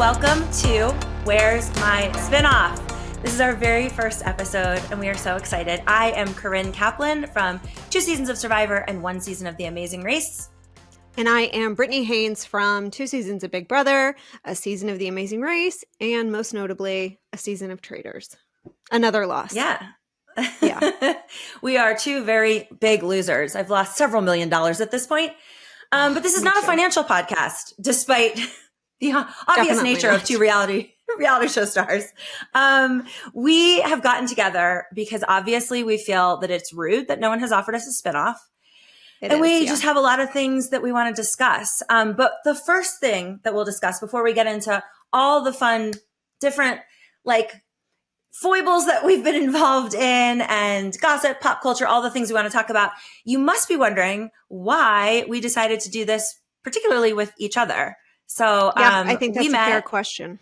welcome to Where's My Spinoff? This is our very first episode, and we are so excited. I am Corinne Kaplan from 2 seasons of Survivor and 1 season of The Amazing Race. And I am Britney Haynes from 2 seasons of Big Brother, a season of The Amazing Race, and most notably, a season of Traitors. Another loss. Yeah. Yeah. We are 2 very big losers. I've lost several $1 million at this point. But this is not a financial podcast, despite the obvious Definitely nature of 2 reality show stars. We have gotten together because obviously we feel that it's rude that no one has offered us a spinoff. We just have a lot of things that we want to discuss. But the first thing that we'll discuss before we get into all the fun, different, foibles that we've been involved in and gossip, pop culture, all the things we want to talk about, you must be wondering why we decided to do this, particularly with each other. So I think that's a fair question.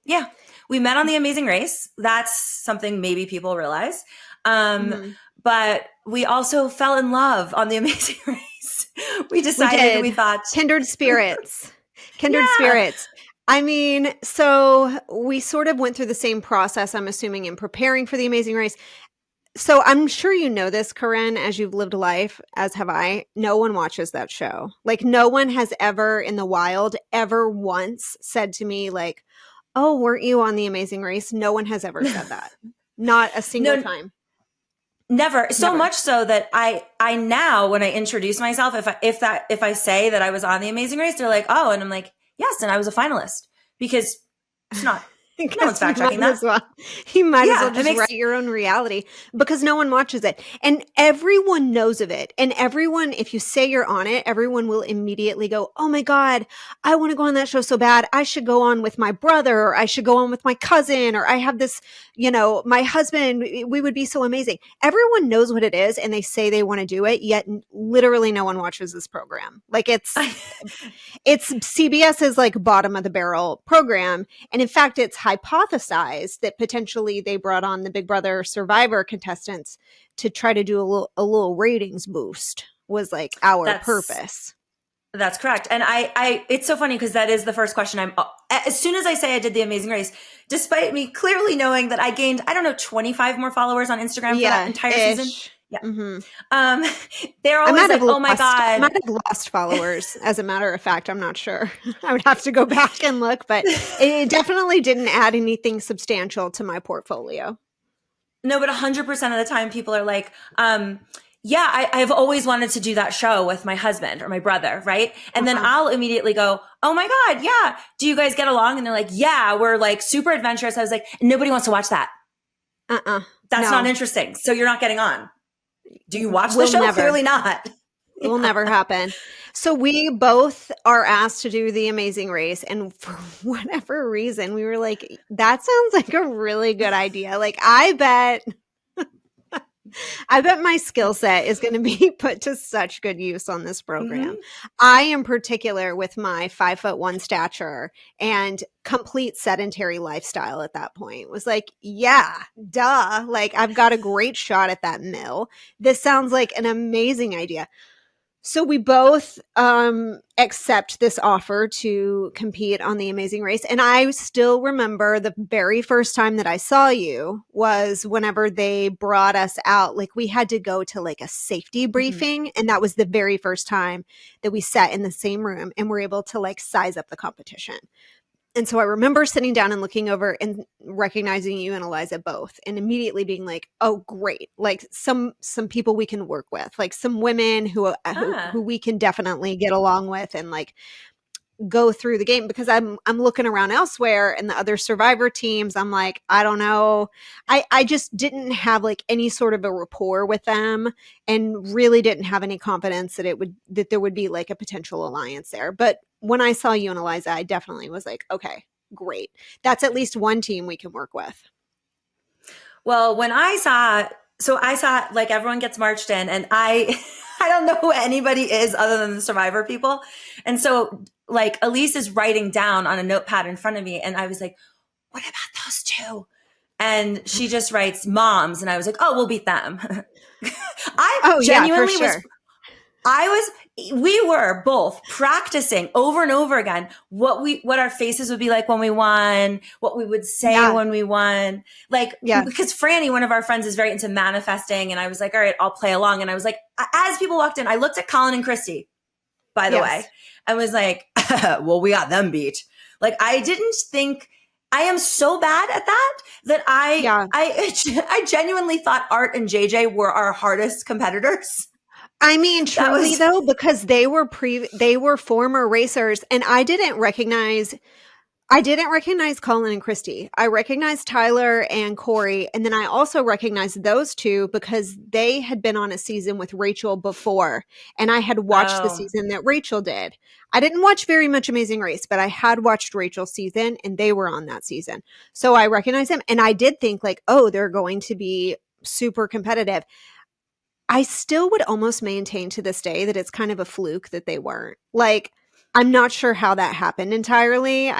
Yeah. We met on The Amazing Race. That's something maybe people realize. But we also fell in love on The Amazing Race. We decided, we thought. Kindred spirits. Kindred spirits. I mean, so we sort of went through the same process, I'm assuming, in preparing for The Amazing Race. So I'm sure you know this, Corinne, as you've lived life, as have I. No one watches that show. No one has ever in the wild ever once said to me, oh, weren't you on The Amazing Race? No one has ever said that. Not a single time. Never. So much so that I now, when I introduce myself, if I say that I was on The Amazing Race, they're like, oh, and I'm like, yes, and I was a finalist, because it's not. No one's fact checking that. You might as well just write your own reality, because no one watches it. And everyone knows of it. And everyone, if you say you're on it, everyone will immediately go, oh my God, I want to go on that show so bad. I should go on with my brother, or I should go on with my cousin, or I have this, my husband, we would be so amazing. Everyone knows what it is and they say they want to do it, yet literally no one watches this program. It's CBS's bottom of the barrel program. And in fact, it's hypothesized that potentially they brought on the Big Brother Survivor contestants to try to do a little ratings boost, was our purpose. That's correct. And I it's so funny because that is the first question as soon as I say I did The Amazing Race, despite me clearly knowing that I gained, 25 more followers on Instagram for that entire season. Yeah. Mm-hmm. They're always oh my God. I might have lost followers, as a matter of fact. I'm not sure. I would have to go back and look, but it definitely didn't add anything substantial to my portfolio. No, but 100% of the time people are like, I've always wanted to do that show with my husband or my brother, right? And then I'll immediately go, oh my God, yeah. Do you guys get along? And they're like, yeah, we're super adventurous. I was like, nobody wants to watch that. That's not interesting. So you're not getting on. Do you watch the show? Never. Clearly not. It will never happen. So we both are asked to do The Amazing Race. And for whatever reason, we were like, that sounds like a really good idea. I bet my skill set is going to be put to such good use on this program. Mm-hmm. I am particular with my 5'1" stature and complete sedentary lifestyle at that point. Was yeah, duh. I've got a great shot at that mill. This sounds like an amazing idea. So we both accept this offer to compete on The Amazing Race. And I still remember the very first time that I saw you was whenever they brought us out. We had to go to a safety briefing. Mm-hmm. And that was the very first time that we sat in the same room and were able to size up the competition. And so I remember sitting down and looking over and recognizing you and Eliza both and immediately being like, oh, great. Some people we can work with, some women who we can definitely get along with and go through the game, because I'm looking around elsewhere and the other Survivor teams. I'm like, I don't know. I just didn't have any sort of a rapport with them and really didn't have any confidence that there would be a potential alliance there. But when I saw you and Eliza, I definitely was like, okay, great. That's at least one team we can work with. Well, when I saw everyone gets marched in, and I don't know who anybody is other than the Survivor people. And so Elise is writing down on a notepad in front of me. And I was like, what about those 2? And she just writes moms. And I was like, oh, we'll beat them. I genuinely was we were both practicing over and over again what our faces would be like when we won, what we would say when we won. Like, because Franny, one of our friends, is very into manifesting. And I was like, all right, I'll play along. And I was like, as people walked in, I looked at Colin and Christy, by the way, and was like, well, we got them beat. Like, I didn't think, I am so bad at that I genuinely thought Art and JJ were our hardest competitors. I mean, truly though, because they were former racers, and I didn't recognize Colin and Christy. I recognized Tyler and Corey, and then I also recognized those two because they had been on a season with Rachel before, and I had watched the season that Rachel did. I didn't watch very much Amazing Race, but I had watched Rachel's season, and they were on that season. So I recognized them, and I did think like, oh, they're going to be super competitive. I still would almost maintain to this day that it's kind of a fluke that they weren't. Like, I'm not sure how that happened entirely.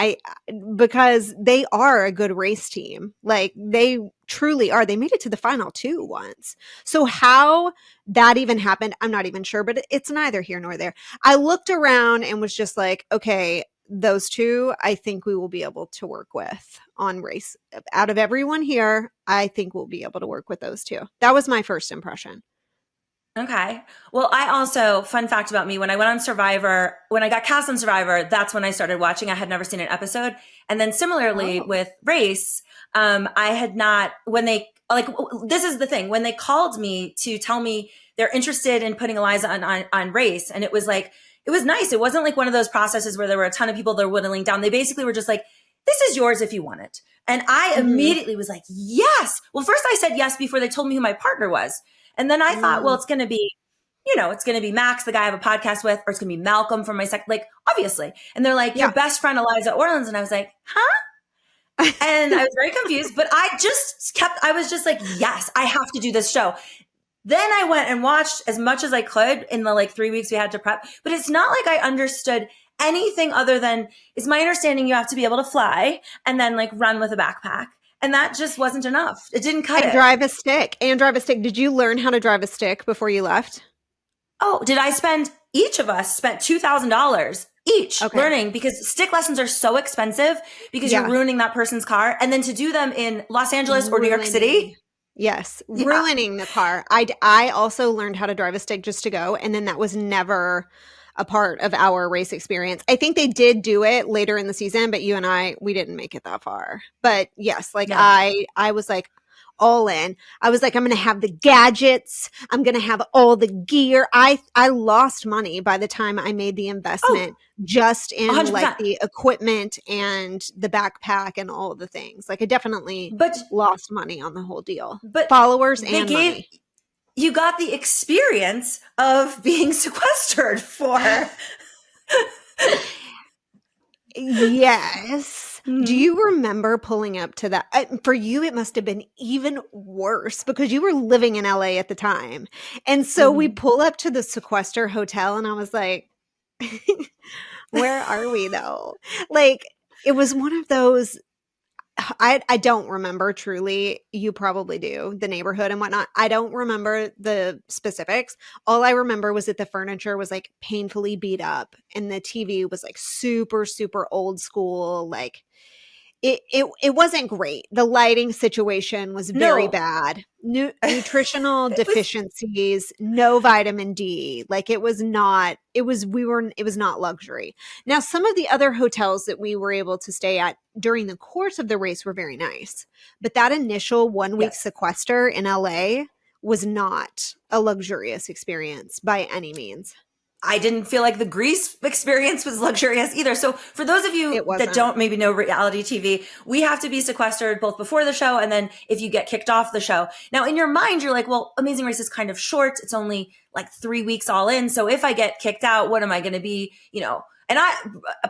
Because they are a good race team. Like, they truly are. They made it to the final 2 once. So how that even happened, I'm not even sure, but it's neither here nor there. I looked around and was just like, okay, those two, I think we will be able to work with on race. Out of everyone here, I think we'll be able to work with those two. That was my first impression. Okay. Well, I also, fun fact about me, when I went on Survivor, when I got cast on Survivor, that's when I started watching. I had never seen an episode. And then similarly with Race, I had not, when they, like, this is the thing, when they called me to tell me they're interested in putting Eliza on Race, and it was like, it was nice. It wasn't like one of those processes where there were a ton of people that were whittling down. They basically were just like, this is yours if you want it. And I immediately was like, yes. Well, first I said yes before they told me who my partner was. And then I thought, well, it's going to be, it's going to be Max, the guy I have a podcast with, or it's going to be Malcolm from my like, obviously. And they're like, your best friend, Eliza Orleans. And I was like, huh? And I was very confused, but I was just like, yes, I have to do this show. Then I went and watched as much as I could in the 3 weeks we had to prep, but it's not like I understood anything other than, it's my understanding you have to be able to fly and then run with a backpack. And that just wasn't enough. It didn't cut it. And drive a stick. Did you learn how to drive a stick before you left? Oh, each of us spent $2,000 each learning, because stick lessons are so expensive because you're ruining that person's car. And then to do them in Los Angeles or New York City. Yes. Ruining the car. I also learned how to drive a stick just to go. And then that was never a part of our race experience. I think they did do it later in the season, but you and I, we didn't make it that far. But yes, I was like all in. I was like, I'm going to have the gadgets. I'm going to have all the gear. I lost money by the time I made the investment just in 100%. The equipment and the backpack and all of the things. I definitely lost money on the whole deal. But followers and money. You got the experience of being sequestered for. Yes. Do you remember pulling up to that? For you, it must have been even worse because you were living in LA at the time. And so we pull up to the Sequester hotel and I was like, where are we though? It was one of those, I don't remember truly. You probably do, the neighborhood and whatnot. I don't remember the specifics. All I remember was that the furniture was painfully beat up and the TV was super, super old school. It wasn't great. The lighting situation was very bad. Nutritional deficiencies, no vitamin D. It was not luxury. Now, some of the other hotels that we were able to stay at during the course of the race were very nice. But that initial 1 week sequester in LA was not a luxurious experience by any means. I didn't feel like the Greece experience was luxurious either. So for those of you that don't maybe know reality TV, we have to be sequestered both before the show and then if you get kicked off the show. Now in your mind, you're like, well, Amazing Race is kind of short. It's only 3 weeks all in. So if I get kicked out, what am I going to be, And I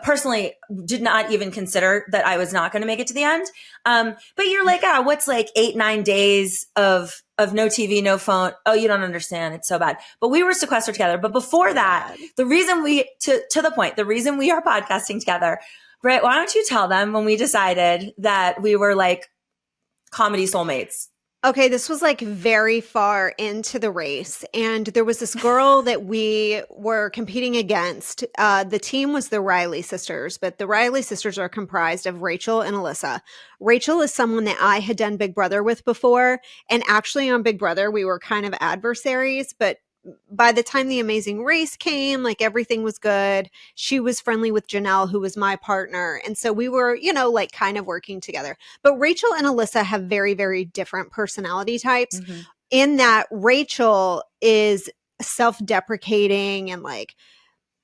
personally did not even consider that I was not going to make it to the end. But you're like, what's 8-9 days of no TV, no phone. Oh, you don't understand. It's so bad. But we were sequestered together. But before that, the reason the reason we are podcasting together, Britt, why don't you tell them when we decided that we were comedy soulmates? Okay, this was like very far into the race, and there was this girl that we were competing against. The team was the Riley sisters, but the Riley sisters are comprised of Rachel and Alyssa. Rachel is someone that I had done Big Brother with before, and actually on Big Brother, we were kind of adversaries, but by the time the Amazing Race came, like everything was good. She was friendly with Janelle, who was my partner. And so we were, like kind of working together. But Rachel and Alyssa have very, very different personality types in that Rachel is self-deprecating and like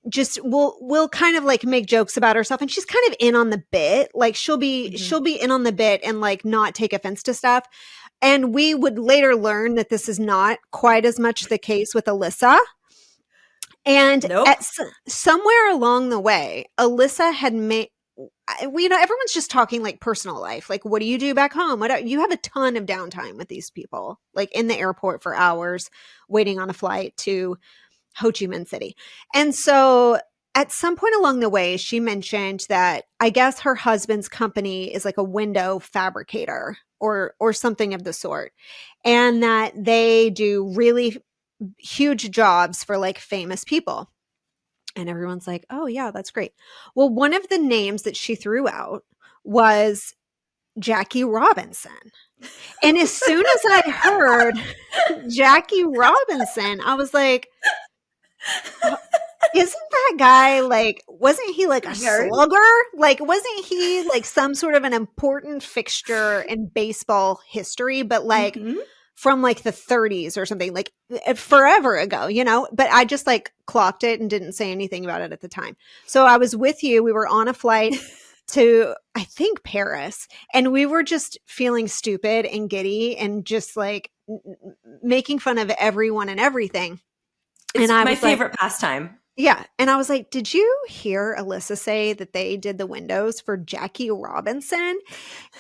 just will kind of like make jokes about herself, and she's kind of in on the bit. Like she'll be in on the bit and like not take offense to stuff. And we would later learn that this is not quite as much the case with Alyssa. And Nope. Somewhere along the way, Alyssa had made, everyone's just talking like personal life. Like, what do you do back home? You have a ton of downtime with these people, like in the airport for hours, waiting on a flight to Ho Chi Minh City. And so at some point along the way, she mentioned that I guess her husband's company is like a window fabricator or something of the sort, and that they do really huge jobs for like famous people. And everyone's like, oh yeah, that's great. Well, one of the names that she threw out was Jackie Robinson. And as soon as I heard Jackie Robinson, I was like, isn't that guy like, wasn't he like a slugger? Like, wasn't he like some sort of an important fixture in baseball history, but like from like the 30s or something, like forever ago, But I just like clocked it and didn't say anything about it at the time. So I was with you. We were on a flight to, I think, Paris, and we were just feeling stupid and giddy and just like making fun of everyone and everything. It's my favorite pastime. Yeah. And I was like, did you hear Alyssa say that they did the windows for Jackie Robinson?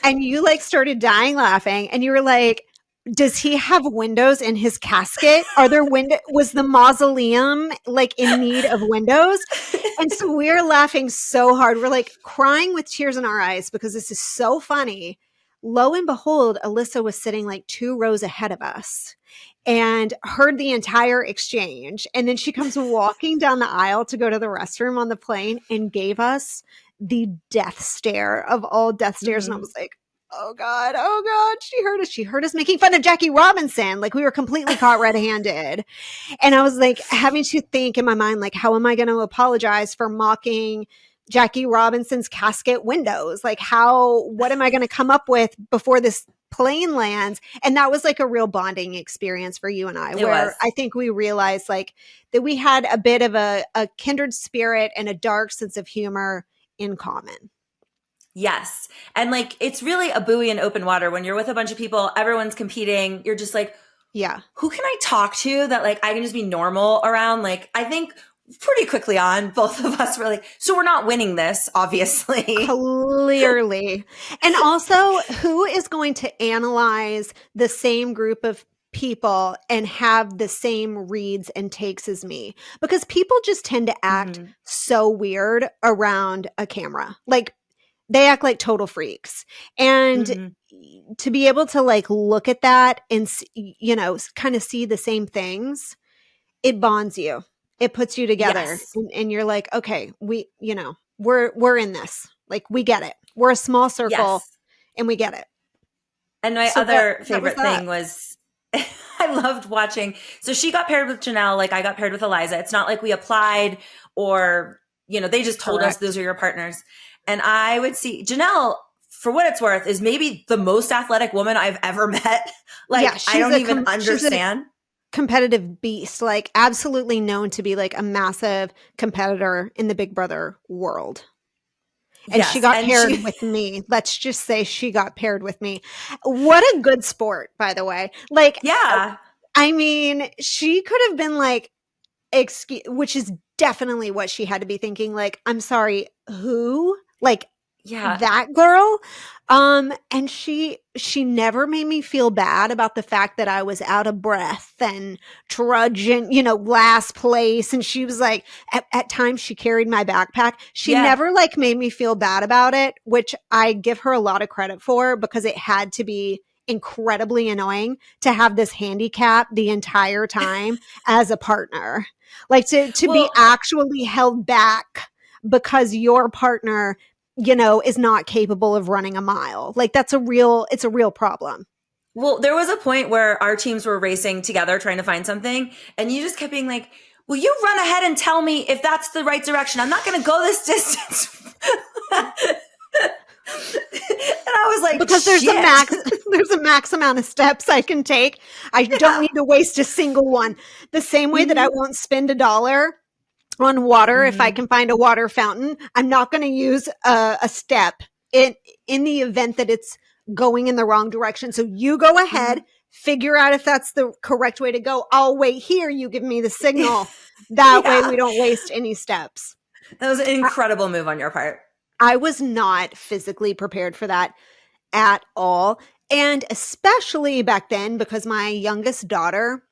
And you like started dying laughing, and you were like, does he have windows in his casket? Are there was the mausoleum like in need of windows? And so we're laughing so hard. We're like crying with tears in our eyes because this is so funny. Lo and behold, Alyssa was sitting like 2 rows ahead of us and heard the entire exchange. And then she comes walking down the aisle to go to the restroom on the plane and gave us the death stare of all death stares. And I was like, oh God, she heard us. She heard us making fun of Jackie Robinson. Like we were completely caught red-handed. And I was like having to think in my mind, like, how am I going to apologize for mocking Jackie Robinson's casket windows? Like what am I going to come up with before this plane lands? And that was like a real bonding experience for you and I, where I think we realized like that we had a bit of a kindred spirit and a dark sense of humor in common. Yes. And like, it's really a buoy in open water when you're with a bunch of people, everyone's competing. You're just like, yeah, who can I talk to that like I can just be normal around? Like, I think pretty quickly on, both of us were like, so we're not winning this, obviously. Clearly. And also, who is going to analyze the same group of people and have the same reads and takes as me? Because people just tend to act so weird around a camera. Like, they act like total freaks. And to be able to like look at that and, kind of see the same things, it bonds you. It puts you together and you're like, okay, we're in this. Like we get it. We're a small circle and we get it. And my other favorite thing was I loved watching. So she got paired with Janelle, like I got paired with Eliza. It's not like we applied or, they just told us those are your partners. And I would see Janelle, for what it's worth, is maybe the most athletic woman I've ever met. Like, I don't even understand. Competitive beast, like absolutely known to be like a massive competitor in the Big Brother world. And she got paired with me. Let's just say she got paired with me. What a good sport, by the way. Like, yeah. I mean, she could have been like, which is definitely what she had to be thinking. Like, I'm sorry, who? Like, that girl. And she never made me feel bad about the fact that I was out of breath and trudging, last place. And she was like, at times she carried my backpack. She never like made me feel bad about it, which I give her a lot of credit for because it had to be incredibly annoying to have this handicap the entire time as a partner. Like to be actually held back because your partner, is not capable of running a mile. Like it's a real problem. Well, there was a point where our teams were racing together trying to find something, and you just kept being like, will you run ahead and tell me if that's the right direction? I'm not going to go this distance. And I was like, because there's a max amount of steps I can take. I don't need to waste a single one. The same way that I won't spend $1 on water if I can find a water fountain. I'm not going to use a step in the event that it's going in the wrong direction. So you go ahead, figure out if that's the correct way to go. I'll wait here. You give me the signal. That way we don't waste any steps. That was an incredible move on your part. I was not physically prepared for that at all. And especially back then, because my youngest daughter,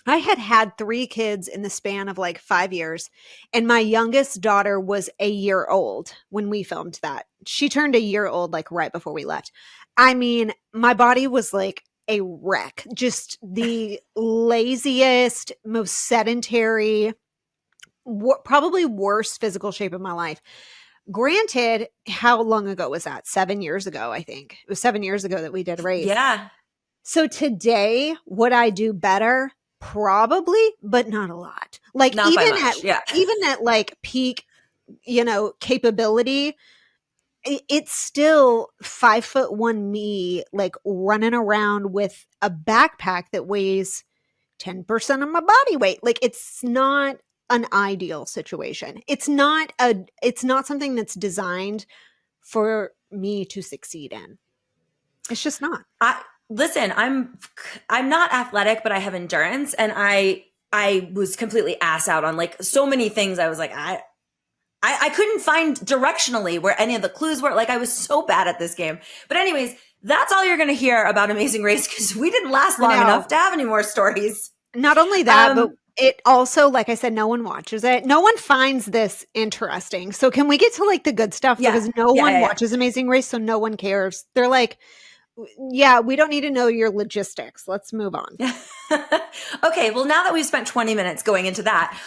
I had 3 kids in the span of like 5 years. And my youngest daughter was a year old when we filmed that. She turned a year old like right before we left. I mean, my body was like a wreck, just the laziest, most sedentary, probably worst physical shape of my life. Granted, how long ago was that? 7 years ago, I think. It was 7 years ago that we did a race. Yeah. So today, would I do better? Probably, but not a lot. Like not even at like peak, capability, it's still 5'1" me, like running around with a backpack that weighs 10% of my body weight. Like it's not an ideal situation. It's not something that's designed for me to succeed in. It's just not. Listen, I'm not athletic, but I have endurance, and I was completely ass out on like so many things. I was like, I couldn't find directionally where any of the clues were. Like I was so bad at this game. But anyways, that's all you're going to hear about Amazing Race because we didn't last long enough to have any more stories. Not only that, but it also, like I said, no one watches it. No one finds this interesting. So can we get to like the good stuff? Yeah. Because no one watches Amazing Race, so no one cares. They're like, yeah, we don't need to know your logistics. Let's move on. Okay. Well, now that we've spent 20 minutes going into that,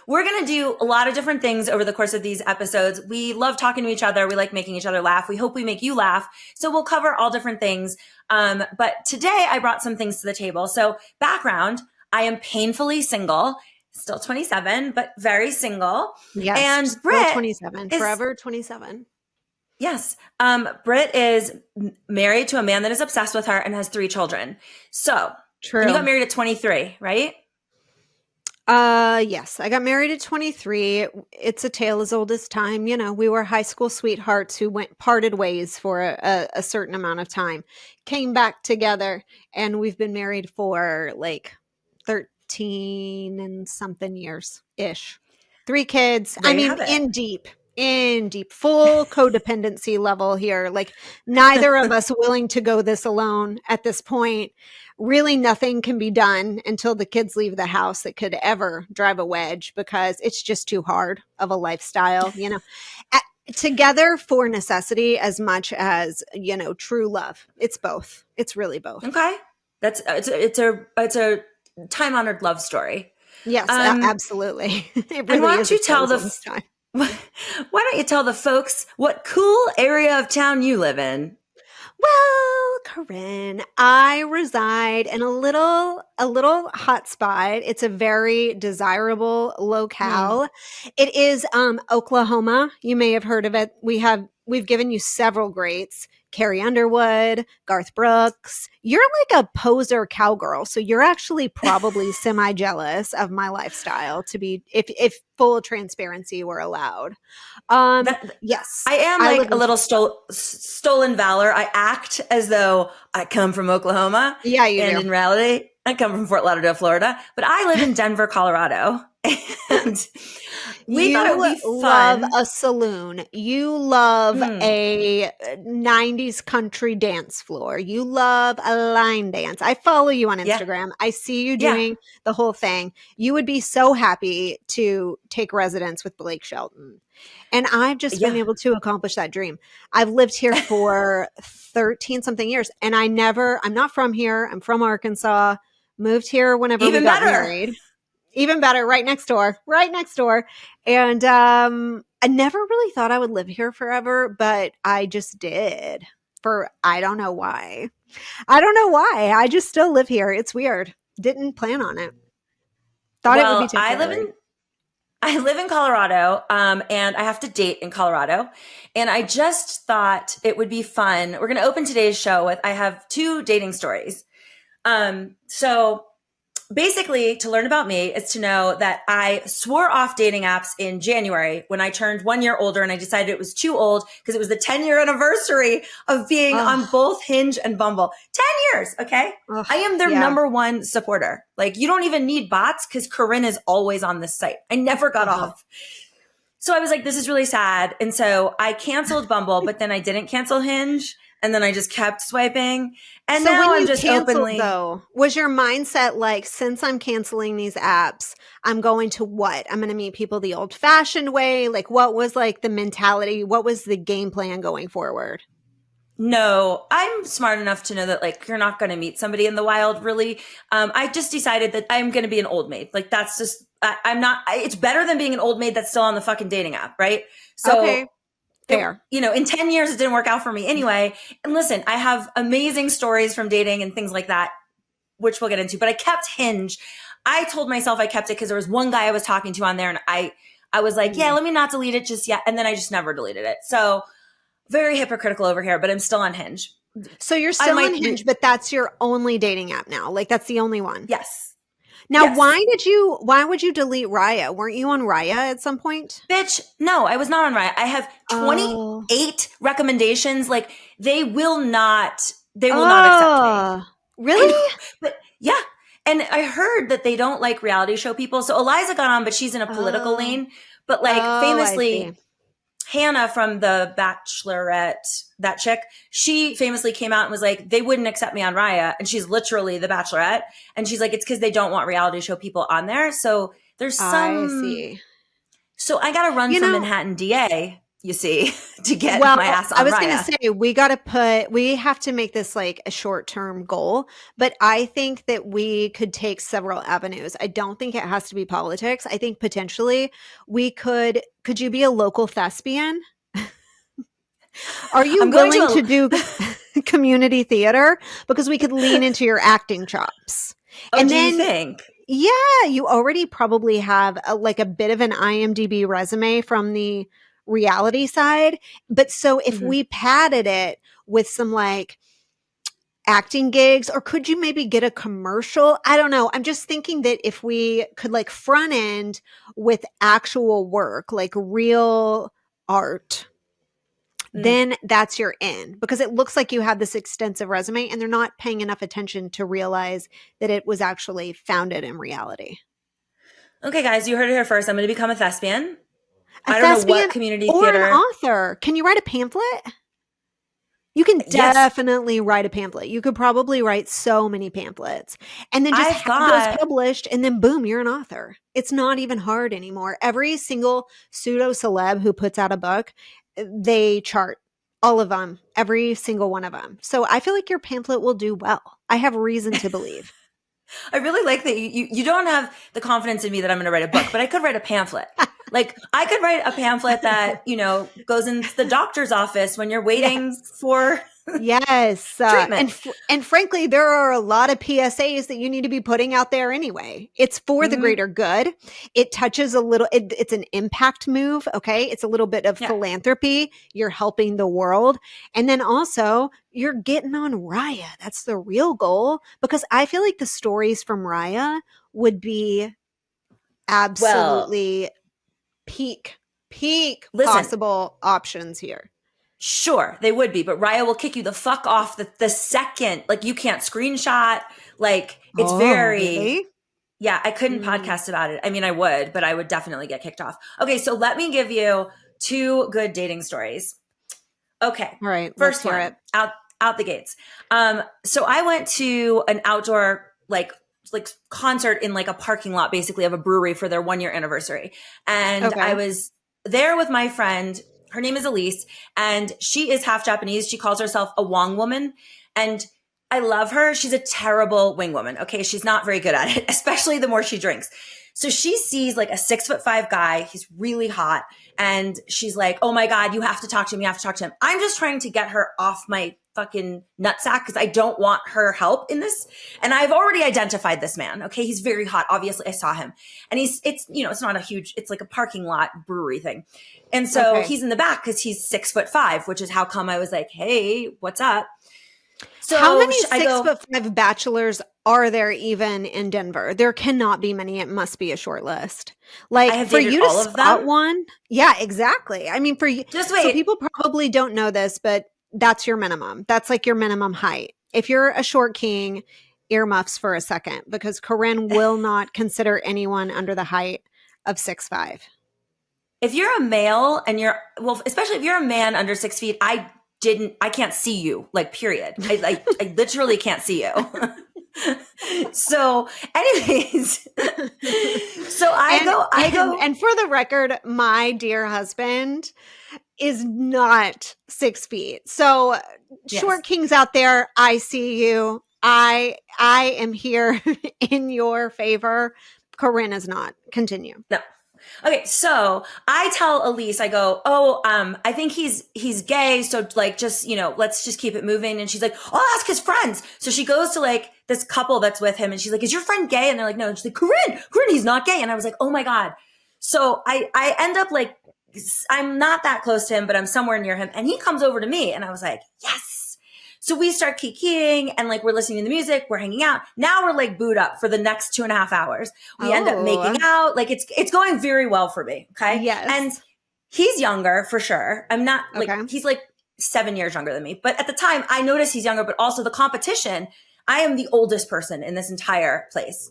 we're going to do a lot of different things over the course of these episodes. We love talking to each other. We like making each other laugh. We hope we make you laugh. So we'll cover all different things. But today I brought some things to the table. So background, I am painfully single, still 27, but very single. Yes. And Britt 27, forever 27. Yes. Britt is married to a man that is obsessed with her and has 3 children. So true. You got married at 23, right? Yes. I got married at 23. It's a tale as old as time. We were high school sweethearts who parted ways for a certain amount of time, came back together, and we've been married for like 13 and something years ish. 3 kids. In deep, full codependency level here. Like neither of us willing to go this alone at this point. Really nothing can be done until the kids leave the house that could ever drive a wedge because it's just too hard of a lifestyle, together for necessity as much as, true love. It's both. It's really both. Okay. It's a time-honored love story. Yes, absolutely. It really and why don't you tell the folks what cool area of town you live in? Well, Corinne, I reside in a little hot spot. It's a very desirable locale. It is Oklahoma. You may have heard of it. We've given you several greats. Carrie Underwood, Garth Brooks. You're like a poser cowgirl, so you're actually probably semi-jealous of my lifestyle to be if full transparency were allowed. Yes. I am like a little stolen valor. I act as though I come from Oklahoma. Yeah, you do. And in reality, I come from Fort Lauderdale, Florida, but I live in Denver, Colorado. And we thought it would be love fun. a saloon. You love Mm, a 90s country dance floor. You love a line dance. I follow you on yeah. Instagram. I see you Yeah. doing the whole thing. You would be so happy to take residence with Blake Shelton. And I've just been Yeah. able to accomplish that dream. I've lived here for 13 something years and I'm not from here. I'm from Arkansas. Moved here whenever we Even got better. married. Even better, right next door, right next door. And I never really thought I would live here forever, but I just did for I don't know why. I don't know why. I just still live here. It's weird. Didn't plan on it. Thought it would be Well, temporary. I live in Colorado, and I have to date in Colorado. And I just thought it would be fun. We're going to open today's show with, I have 2 dating stories. So basically, to learn about me is to know that I swore off dating apps in January when I turned 1 year older, and I decided it was too old because it was the 10-year anniversary of being on Oh, both Hinge and Bumble. 10 years, okay? oh, I am their yeah. number one supporter. Like, you don't even need bots because Corinne is always on this site. I never got Uh-huh. off. So I was like, this is really sad. And so I canceled Bumble, but then I didn't cancel Hinge. And then I just kept swiping. And So now when I'm you just canceled openly. though, was your mindset like, since I'm canceling these apps, I'm going to what? I'm going to meet people the old fashioned way? Like what was like the mentality? What was the game plan going forward? No, I'm smart enough to know that like you're not going to meet somebody in the wild. Really, I just decided that I'm going to be an old maid. Like that's just I'm not. It's better than being an old maid that's still on the fucking dating app, right? Okay, So fair. in 10 years it didn't work out for me anyway. And listen, I have amazing stories from dating and things like that, which we'll get into. But I kept Hinge. I told myself I kept it because there was one guy I was talking to on there, and I was like, yeah, Mm. let me not delete it just yet. And then I just never deleted it. So very hypocritical over here, but I'm still on Hinge. So you're I still on might, Hinge, but that's your only dating app now. Like that's the only one. yes, Now, yes. why would you delete Raya? Weren't you on Raya at some point? Bitch, no, I was not on Riot. I have Oh. 28 recommendations. Like they will not accept me. Oh, I know, really? but yeah. And I heard that they don't like reality show people. So Eliza got on, but she's in a political Oh, lane. But like oh, I famously, see. Hannah from The Bachelorette, that chick, she famously came out and was like, they wouldn't accept me on Raya. And she's literally The Bachelorette. And she's like, it's because they don't want reality show people on there. So there's I some. see. So I got to run You from know, Manhattan DA, you see, to get well, my ass I on was going to Raya. say we have to make this like a short-term goal, but I think that we could take several avenues. I don't think it has to be politics. I think potentially could you be a local thespian? Are you I'm going to willing to a. do community theater? Because we could lean into your acting chops. Oh, And do you then, think? yeah, you already probably have like a bit of an IMDb resume from the reality side. But so if Mhm. we padded it with some like acting gigs, or could you maybe get a commercial? I don't know. I'm just thinking that if we could like front end with actual work, like real art, Mm. then that's your in, because it looks like you have this extensive resume and they're not paying enough attention to realize that it was actually founded in reality. Okay, guys, you heard it here first. I'm going to become a thespian. A I don't know thespian what community or an theater. author. Can you write a pamphlet? You can Yes, definitely write a pamphlet. You could probably write so many pamphlets and then just I've have those got. published and then boom, you're an author. It's not even hard anymore. Every single pseudo celeb who puts out a book, they chart all of them, every single one of them. So I feel like your pamphlet will do well. I have reason to believe. I really like that you don't have the confidence in me that I'm going to write a book, but I could write a pamphlet. Like I could write a pamphlet that goes into the doctor's office when you're waiting Yes. for Yes, treatment. and frankly, there are a lot of PSAs that you need to be putting out there anyway. It's for the Hmm. greater good. It touches a little. It's an impact move. Okay, it's a little bit of Yeah. philanthropy. You're helping the world, and then also you're getting on Raya. That's the real goal, because I feel like the stories from Raya would be Well, absolutely peak listen, possible options here. sure, they would be, but Raya will kick you the fuck off the second. Like you can't screenshot. Like it's Oh, very. really? Yeah, I couldn't podcast about it. I mean, I would, but I would definitely get kicked off. Okay, so let me give you 2 good dating stories. Okay. All right, let's First hear one, it. out the gates. So I went to an outdoor like concert in like a parking lot basically of a brewery for their 1-year anniversary. And Okay. I was there with my friend. Her name is Elise, and she is half Japanese. She calls herself a Wong woman. And I love her. She's a terrible wing woman. Okay. She's not very good at it, especially the more she drinks. So she sees like a 6'5" guy. He's really hot. And she's like, oh my God, you have to talk to him. You have to talk to him. I'm just trying to get her off my fucking nutsack because I don't want her help in this. And I've already identified this man. Okay. He's very hot. Obviously I saw him, and it's not a huge, it's like a parking lot brewery thing. And so he's in the back because he's 6'5", which is how come I was like, hey, what's up? So how many 6'5" bachelors are there even in Denver? There cannot be many. It must be a short list. Like, I have for dated you to all of spot them. one. Yeah, exactly. I mean, for you, Just wait. so people probably don't know this, but that's your minimum. That's like your minimum height. If you're a short king, earmuffs for a second, because Corinne will not consider anyone under the height of 6'5". If you're a male and especially if you're a man under 6 feet, I can't see you, like, period. I literally can't see you. So anyways, so I go. And for the record, my dear husband is not 6 feet. So short kings out there, I see you. I am here in your favor. Corinne is not. Continue. No. Okay, so I tell Elise, I go, I think he's gay, so like just, let's just keep it moving. And she's like, I'll ask his friends. So she goes to like this couple that's with him, and she's like, is your friend gay? And they're like, no. And she's like, Corinne, he's not gay. And I was like, oh my God. So I end up like, I'm not that close to him, but I'm somewhere near him. And he comes over to me, and I was like, yes. So we start kikiing, and like we're listening to the music, we're hanging out. Now we're like booed up for the next 2.5 hours. We end up making out. Like it's going very well for me. Okay. Yes. And he's younger for sure. I'm not like, he's like 7 years younger than me. But at the time I noticed he's younger, but also the competition. I am the oldest person in this entire place.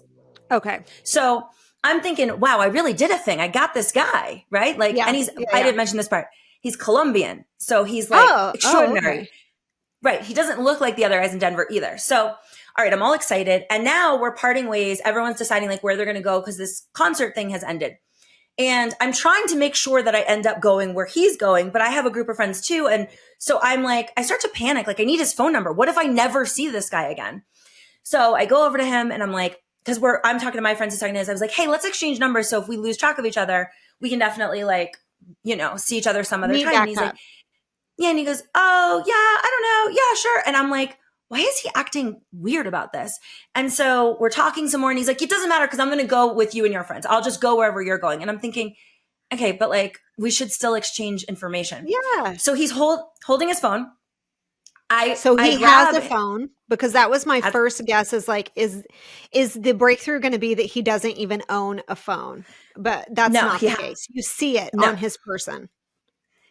Okay. So I'm thinking, wow, I really did a thing. I got this guy, right? Like, and I didn't mention this part. He's Colombian. So he's like extraordinary. Okay. Right. He doesn't look like the other guys in Denver either. So, all right, I'm all excited. And now we're parting ways. Everyone's deciding like where they're going to go because this concert thing has ended. And I'm trying to make sure that I end up going where he's going, but I have a group of friends too. And so I'm like, I start to panic. Like, I need his phone number. What if I never see this guy again? So I go over to him, and I'm like, because I'm talking to my friends, he's talking to his. I was like, hey, let's exchange numbers. So if we lose track of each other, we can definitely like, see each other some other time. And he's like, yeah. And he goes, oh yeah, I don't know. Yeah, sure. And I'm like, why is he acting weird about this? And so we're talking some more, and he's like, it doesn't matter because I'm going to go with you and your friends. I'll just go wherever you're going. And I'm thinking, okay, but like we should still exchange information. Yeah. So he's holding his phone. He has a phone, because that was my first guess, is like, is the breakthrough going to be that he doesn't even own a phone? But that's not the case. You see it on his person.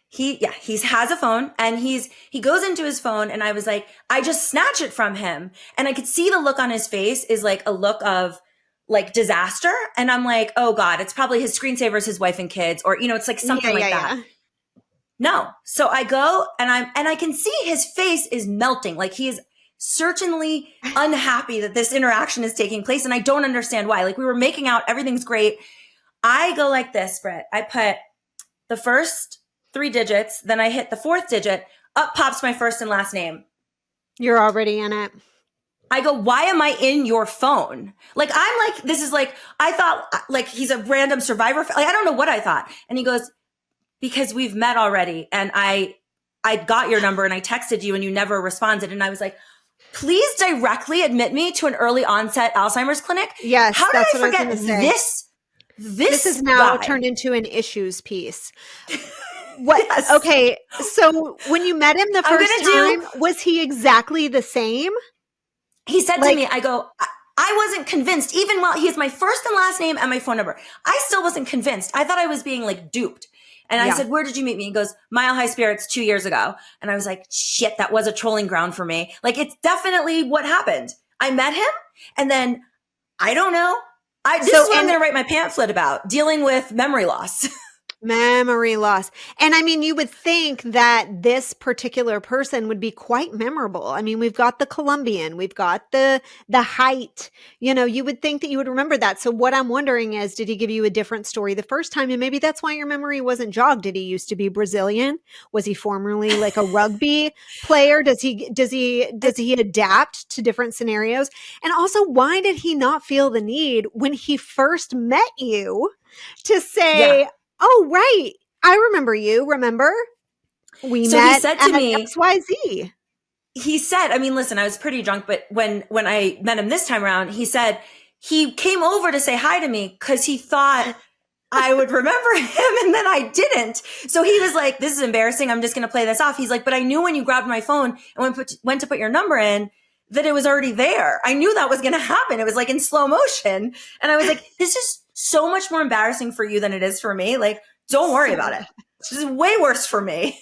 He has a phone, and he goes into his phone, and I was like, I just snatch it from him, and I could see the look on his face is like a look of like disaster. And I'm like, oh God, it's probably his screensaver is his wife and kids, or, it's like something like that. Yeah. No. So I go, and I can see his face is melting. Like he is certainly unhappy that this interaction is taking place. And I don't understand why. Like we were making out, everything's great. I go like this, Britt. I put the first 3 digits, then I hit the 4th digit, up pops my first and last name. You're already in it. I go, why am I in your phone? Like, I'm like, this is like, I thought like he's a random survivor. Like, I don't know what I thought. And he goes, because we've met already, and I got your number and I texted you and you never responded. And I was like, please directly admit me to an early onset Alzheimer's clinic. Yes. How did I forget this? This is now guy. Turned into an issues piece. What? Yes. Okay. So when you met him the first time, was he exactly the same? He said to me, I go, I wasn't convinced, even while he has my first and last name and my phone number. I still wasn't convinced. I thought I was being like duped. And I said, where did you meet me? He goes, Mile High Spirits 2 years ago. And I was like, shit, that was a trolling ground for me. Like, it's definitely what happened. I met him, and then I don't know. This is what I'm going to write my pamphlet about, dealing with memory loss. Memory loss. And I mean, you would think that this particular person would be quite memorable. I mean, we've got the Colombian, we've got the height, you would think that you would remember that. So what I'm wondering is, did he give you a different story the first time? And maybe that's why your memory wasn't jogged. Did he used to be Brazilian? Was he formerly like a rugby player? Does he adapt to different scenarios? And also, why did he not feel the need when he first met you to say, oh, right, I remember you. Remember? We met he said to me, XYZ. He said, I mean, listen, I was pretty drunk, but when I met him this time around, he said he came over to say hi to me because he thought I would remember him, and then I didn't. So he was like, this is embarrassing. I'm just going to play this off. He's like, but I knew when you grabbed my phone and went to put your number in that it was already there. I knew that was going to happen. It was like in slow motion. And I was like, this is so much more embarrassing for you than it is for me. Like, don't worry about it. This is way worse for me.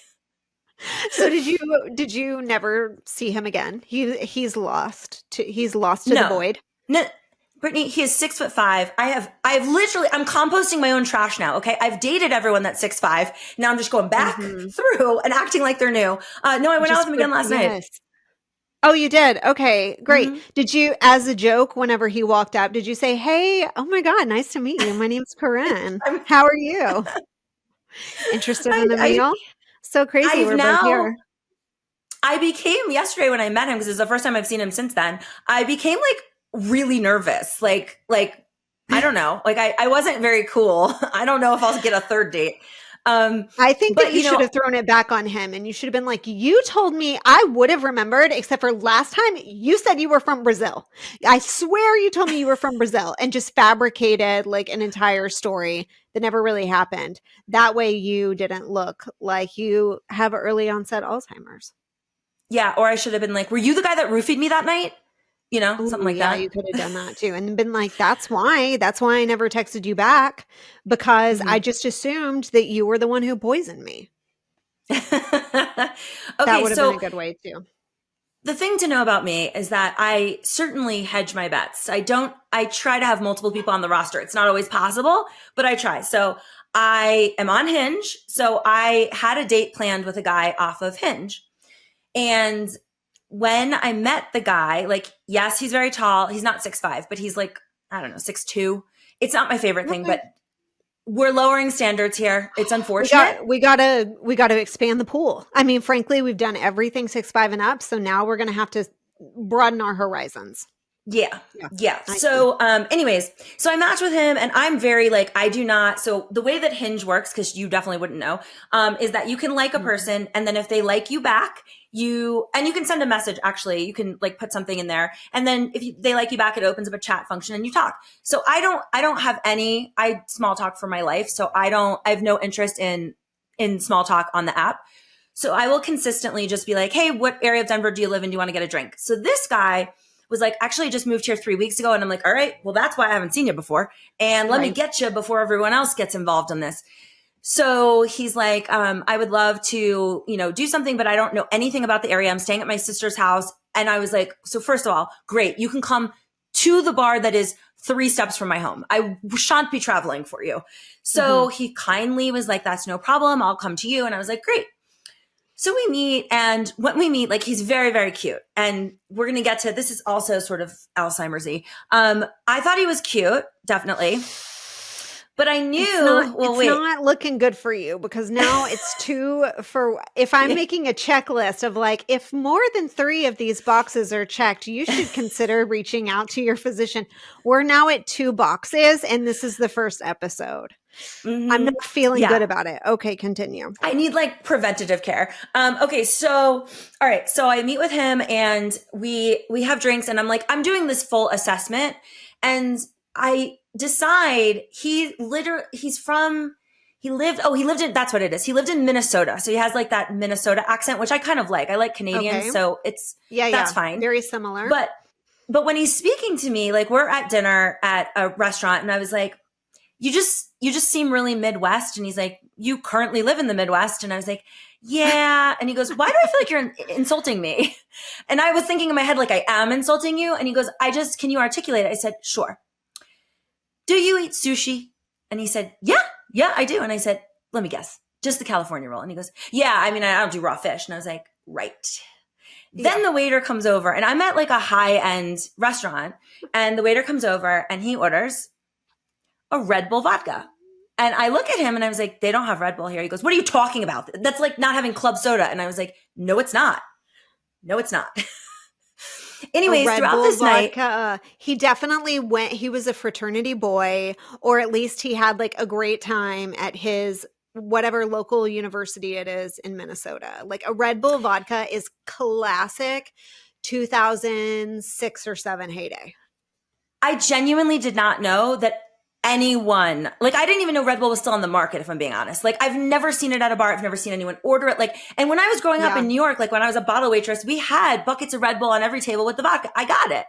So did you never see him again? He's lost to the void. No, Britney, he is 6'5". I'm composting my own trash now. Okay. I've dated everyone that's 6'5". Now I'm just going back through and acting like they're new. No, I went out with him again last night. Oh, you did? Okay, great. Mm-hmm. Did you, as a joke, whenever he walked up, did you say, hey, oh my God, nice to meet you. My name's Corinne. How are you? Interested in the meal? So crazy. We're both here. I became, yesterday when I met him, because it's the first time I've seen him since then, I became like really nervous. Like, I don't know. Like I wasn't very cool. I don't know if I'll get a third date. I think that you should have thrown it back on him, and you should have been like, you told me, I would have remembered, except for last time you said you were from Brazil. I swear you told me you were from Brazil, and just fabricated like an entire story that never really happened. That way you didn't look like you have early onset Alzheimer's. Yeah. Or I should have been like, were you the guy that roofied me that night? Something like that. Yeah, you could have done that too. And been like, that's why I never texted you back, because I just assumed that you were the one who poisoned me. Okay, that would have been a good way too. The thing to know about me is that I certainly hedge my bets. I try to have multiple people on the roster. It's not always possible, but I try. So I am on Hinge. So I had a date planned with a guy off of Hinge. And when I met the guy, like, yes, he's very tall. He's not 6'5", but he's like, I don't know, 6'2". It's not my favorite thing, but we're lowering standards here. It's unfortunate. We gotta expand the pool. I mean, frankly, we've done everything 6'5" and up. So now we're going to have to broaden our horizons. Yeah. So, anyways, so I matched with him, and I'm very like, I do not. So the way that Hinge works, because you definitely wouldn't know, is that you can like a person, and then if they like you back, you can send a message. Actually, you can like put something in there, and then if they like you back, it opens up a chat function and you talk. So I don't have any. I small talk for my life, so I have no interest in small talk on the app. So I will consistently just be like, hey, what area of Denver do you live in? Do you want to get a drink? So this guy was like, actually, I just moved here 3 weeks ago. And I'm like, all right, well, that's why I haven't seen you before. And let me get you before everyone else gets involved in this. So he's like, I would love to, do something, but I don't know anything about the area. I'm staying at my sister's house. And I was like, so first of all, great. You can come to the bar that is 3 steps from my home. I shan't be traveling for you. So he kindly was like, that's no problem. I'll come to you. And I was like, great. So we meet, and when we meet, like, he's very, very cute. And we're going to get to, this is also sort of Alzheimer's-y. I thought he was cute, definitely. But I knew, it's not looking good for you, because now it's 2 for, if I'm making a checklist of like, if more than 3 of these boxes are checked, you should consider reaching out to your physician. We're now at 2 boxes, and this is the first episode. I'm not feeling good about it. Okay, continue. I need like preventative care. Okay, so all right, so I meet with him, and we have drinks, and I'm like, I'm doing this full assessment, and I decide he lived in, that's what it is. He lived in Minnesota. So he has like that Minnesota accent, which I kind of like. I like Canadians, okay. So it's that's fine. Very similar. But when he's speaking to me, like, we're at dinner at a restaurant, and I was like, you just seem really Midwest. And he's like, you currently live in the Midwest. And I was like, yeah. And he goes, why do I feel like you're insulting me? And I was thinking in my head, like, I am insulting you. And he goes, can you articulate it? I said, sure. do you eat sushi? And he said, yeah, I do. And I said, let me guess, just the California roll. And he goes, yeah, I mean, I don't do raw fish. And I was like, right. Then the waiter comes over, and I'm at like a high-end restaurant, and the waiter comes over and he orders a Red Bull vodka. And I look at him and I was like, they don't have Red Bull here. He goes, what are you talking about? That's like not having club soda. And I was like, no, it's not. No, it's not. Anyways, Red throughout Bull this vodka, night, he definitely went, he was a fraternity boy, or at least he had like a great time at his whatever local university it is in Minnesota. Like a Red Bull vodka is classic 2006 or 7 heyday. I genuinely did not know that anyone, like I didn't even know Red Bull was still on the market, if I'm being honest. Like I've never seen it at a bar. I've never seen anyone order it. Like, and when I was growing up in New York, like when I was a bottle waitress, we had buckets of Red Bull on every table with the vodka. I got it.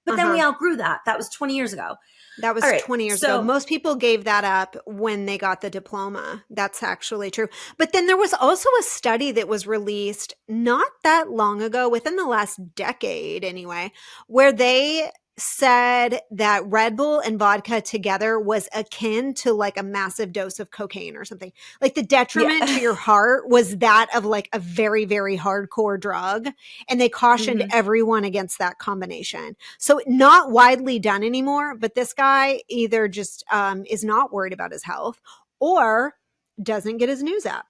But then we outgrew that. That was 20 years ago. That was 20 years ago. Most people gave that up when they got the diploma. That's actually true. But then there was also a study that was released not that long ago, within the last decade anyway, where they said that Red Bull and vodka together was akin to like a massive dose of cocaine or something. Like the detriment to your heart was that of like a very, very hardcore drug. And they cautioned everyone against that combination. So not widely done anymore, but this guy either just is not worried about his health or doesn't get his news app.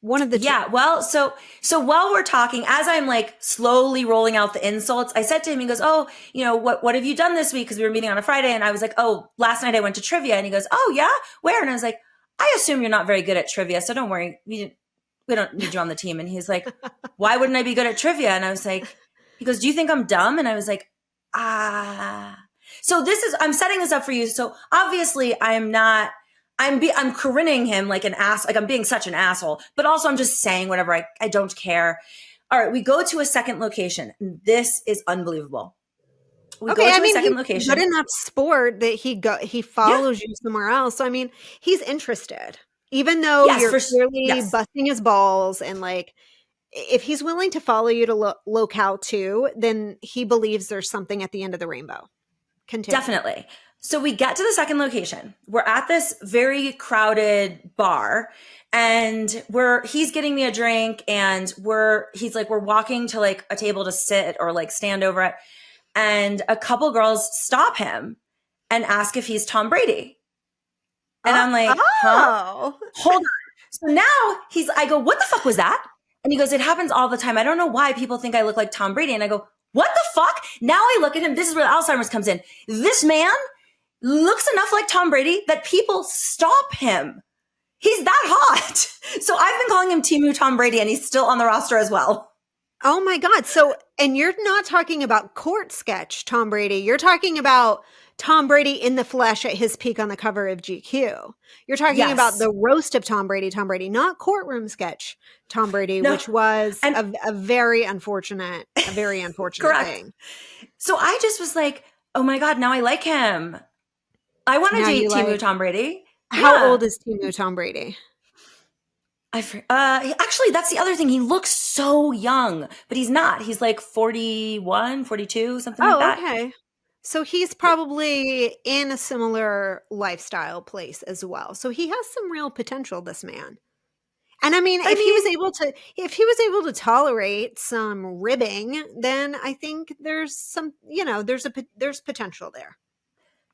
One of the two. Yeah. Well, so while we're talking, as I'm like slowly rolling out the insults, I said to him, he goes, oh, you know, what have you done this week? Cause we were meeting on a Friday. And I was like, oh, last night I went to trivia. And he goes, oh yeah, where? And I was like, I assume you're not very good at trivia. So don't worry. We don't need you on the team. And he's like, why wouldn't I be good at trivia? And I was like, he goes, do you think I'm dumb? And I was like, so I'm setting this up for you. So obviously I'm Corinning him like an ass, like I'm being such an asshole, but also I'm just saying whatever. I don't care. All right. We go to a second location. This is unbelievable. We go to a second location. Good enough sport that he follows you somewhere else. So, I mean, he's interested, even though you're clearly busting his balls. And like, if he's willing to follow you to locale too, then he believes there's something at the end of the rainbow. Continue. Definitely. So we get to the second location. We're at this very crowded bar, and he's getting me a drink, and he's like, we're walking to like a table to sit or like stand over it. And a couple girls stop him and ask if he's Tom Brady. And I'm like, huh? Hold on. So now I go, what the fuck was that? And he goes, it happens all the time. I don't know why people think I look like Tom Brady. And I go, what the fuck? Now I look at him. This is where Alzheimer's comes in. This man looks enough like Tom Brady that people stop him. He's that hot. So I've been calling him Timu Tom Brady, and he's still on the roster as well. Oh my God. So, and you're not talking about court sketch Tom Brady. You're talking about Tom Brady in the flesh at his peak on the cover of GQ. You're talking about the roast of Tom Brady, not courtroom sketch Tom Brady, which was a very unfortunate thing. So I just was like, oh my God, now I like him. I want to date Timu Tom Brady. How old is Timu Tom Brady? Actually, that's the other thing. He looks so young, but he's not. He's like 41, 42, something like that. Oh, okay. So he's probably in a similar lifestyle place as well. So he has some real potential, this man. And I mean, if he was able to tolerate some ribbing, then I think there's some, there's potential there.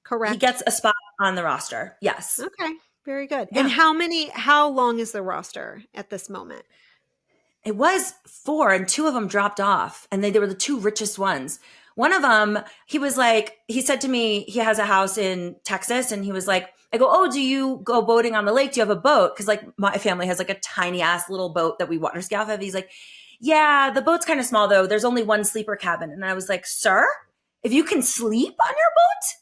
Correct. He gets a spot on the roster. Yes. Okay. Very good. Yeah. And how long is the roster at this moment? It was 4, and 2 of them dropped off, and they were the 2 richest ones. One of them, he said to me, he has a house in Texas, and he was like, I go, oh, do you go boating on the lake? Do you have a boat? Because like my family has like a tiny ass little boat that we water ski off of. He's like, yeah, the boat's kind of small though. There's only 1 sleeper cabin. And I was like, sir, if you can sleep on your boat,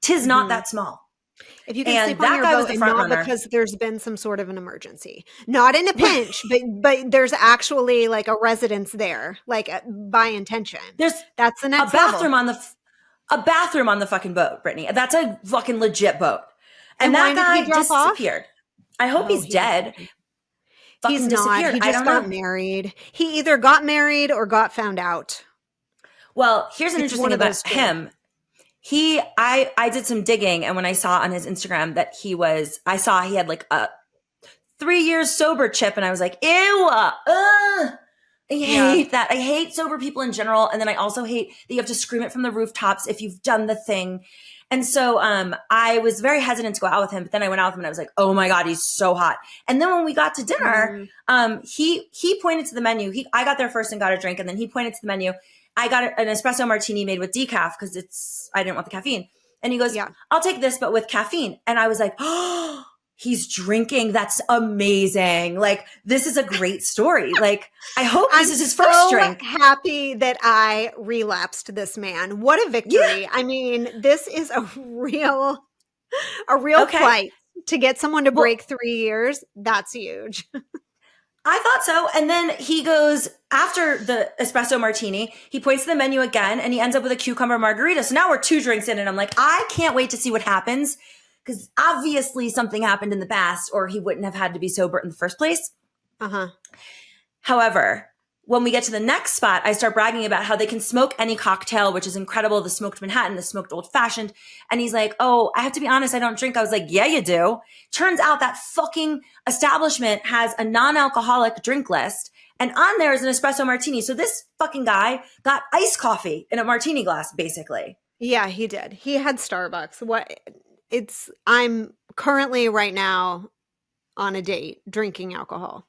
'tis not that small. If you can sleep on your boat, and not because there's been some sort of an emergency, not in a pinch, but there's actually like a residence there, like by intention. That's the next bathroom level. A bathroom on the fucking boat, Brittany. That's a fucking legit boat. And that guy disappeared. I hope he's dead. He's not. He just got married. He either got married or got found out. Well, here's an interesting thing about him. I did some digging, and when I saw on his Instagram that I saw he had like a 3 years sober chip, and I was like, ew, I hate that. I hate sober people in general. And then I also hate that you have to scream it from the rooftops if you've done the thing. And so I was very hesitant to go out with him, but then I went out with him and I was like, oh my God, he's so hot. And then when we got to dinner, he pointed to the menu. I got there first and got a drink, and then he pointed to the menu. I got an espresso martini made with decaf because I didn't want the caffeine. And he goes, I'll take this, but with caffeine. And I was like, oh, he's drinking. That's amazing. Like, this is a great story. Like, I hope this is his first drink. I'm so happy that I relapsed this man. What a victory. Yeah. I mean, this is a real fight to get someone to break 3 years. That's huge. I thought so. And then he goes, after the espresso martini, he points to the menu again, and he ends up with a cucumber margarita. So now we're 2 drinks in, and I'm like, I can't wait to see what happens, because obviously something happened in the past, or he wouldn't have had to be sober in the first place. However, when we get to the next spot, I start bragging about how they can smoke any cocktail, which is incredible. The smoked Manhattan, the smoked old fashioned. And he's like, oh, I have to be honest, I don't drink. I was like, yeah, you do. Turns out that fucking establishment has a non-alcoholic drink list. And on there is an espresso martini. So this fucking guy got iced coffee in a martini glass, basically. Yeah, he did. He had Starbucks. I'm currently right now on a date drinking alcohol.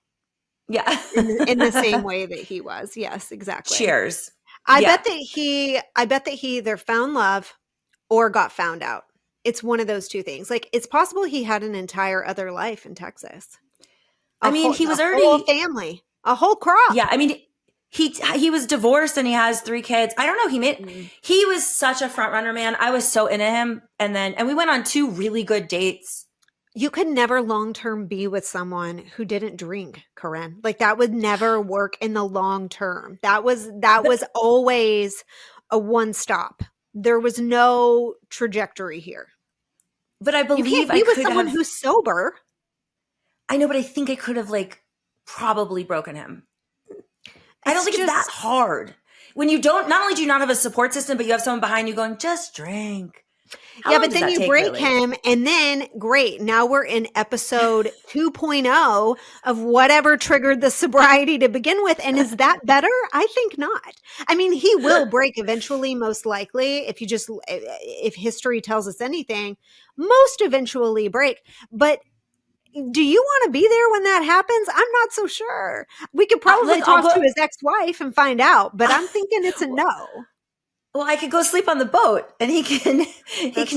Yeah. in the same way that he was. Yes, exactly. Cheers. I bet that he either found love or got found out. It's one of those two things. Like, it's possible he had an entire other life in Texas. He was already a whole family, a whole crop. Yeah. I mean, he was divorced and he has 3 kids. I don't know. He was such a front runner, man. I was so into him. And we went on 2 really good dates. You could never long-term be with someone who didn't drink, Corinne. Like, that would never work in the long term. That was always a one stop. There was no trajectory here. But I believe you can't be with someone who's sober. I know, but I think I could have probably broken him. I don't think it's that hard. When you don't, not only do you not have a support system, but you have someone behind you going, just drink. Yeah, but then you break him, and then great. Now we're in episode 2.0 of whatever triggered the sobriety to begin with. And is that better? I think not. I mean, he will break eventually, most likely. If history tells us anything, most eventually break. But do you want to be there when that happens? I'm not so sure. We could probably talk to his ex-wife and find out, but I'm thinking it's a no. Well, I could go sleep on the boat and he can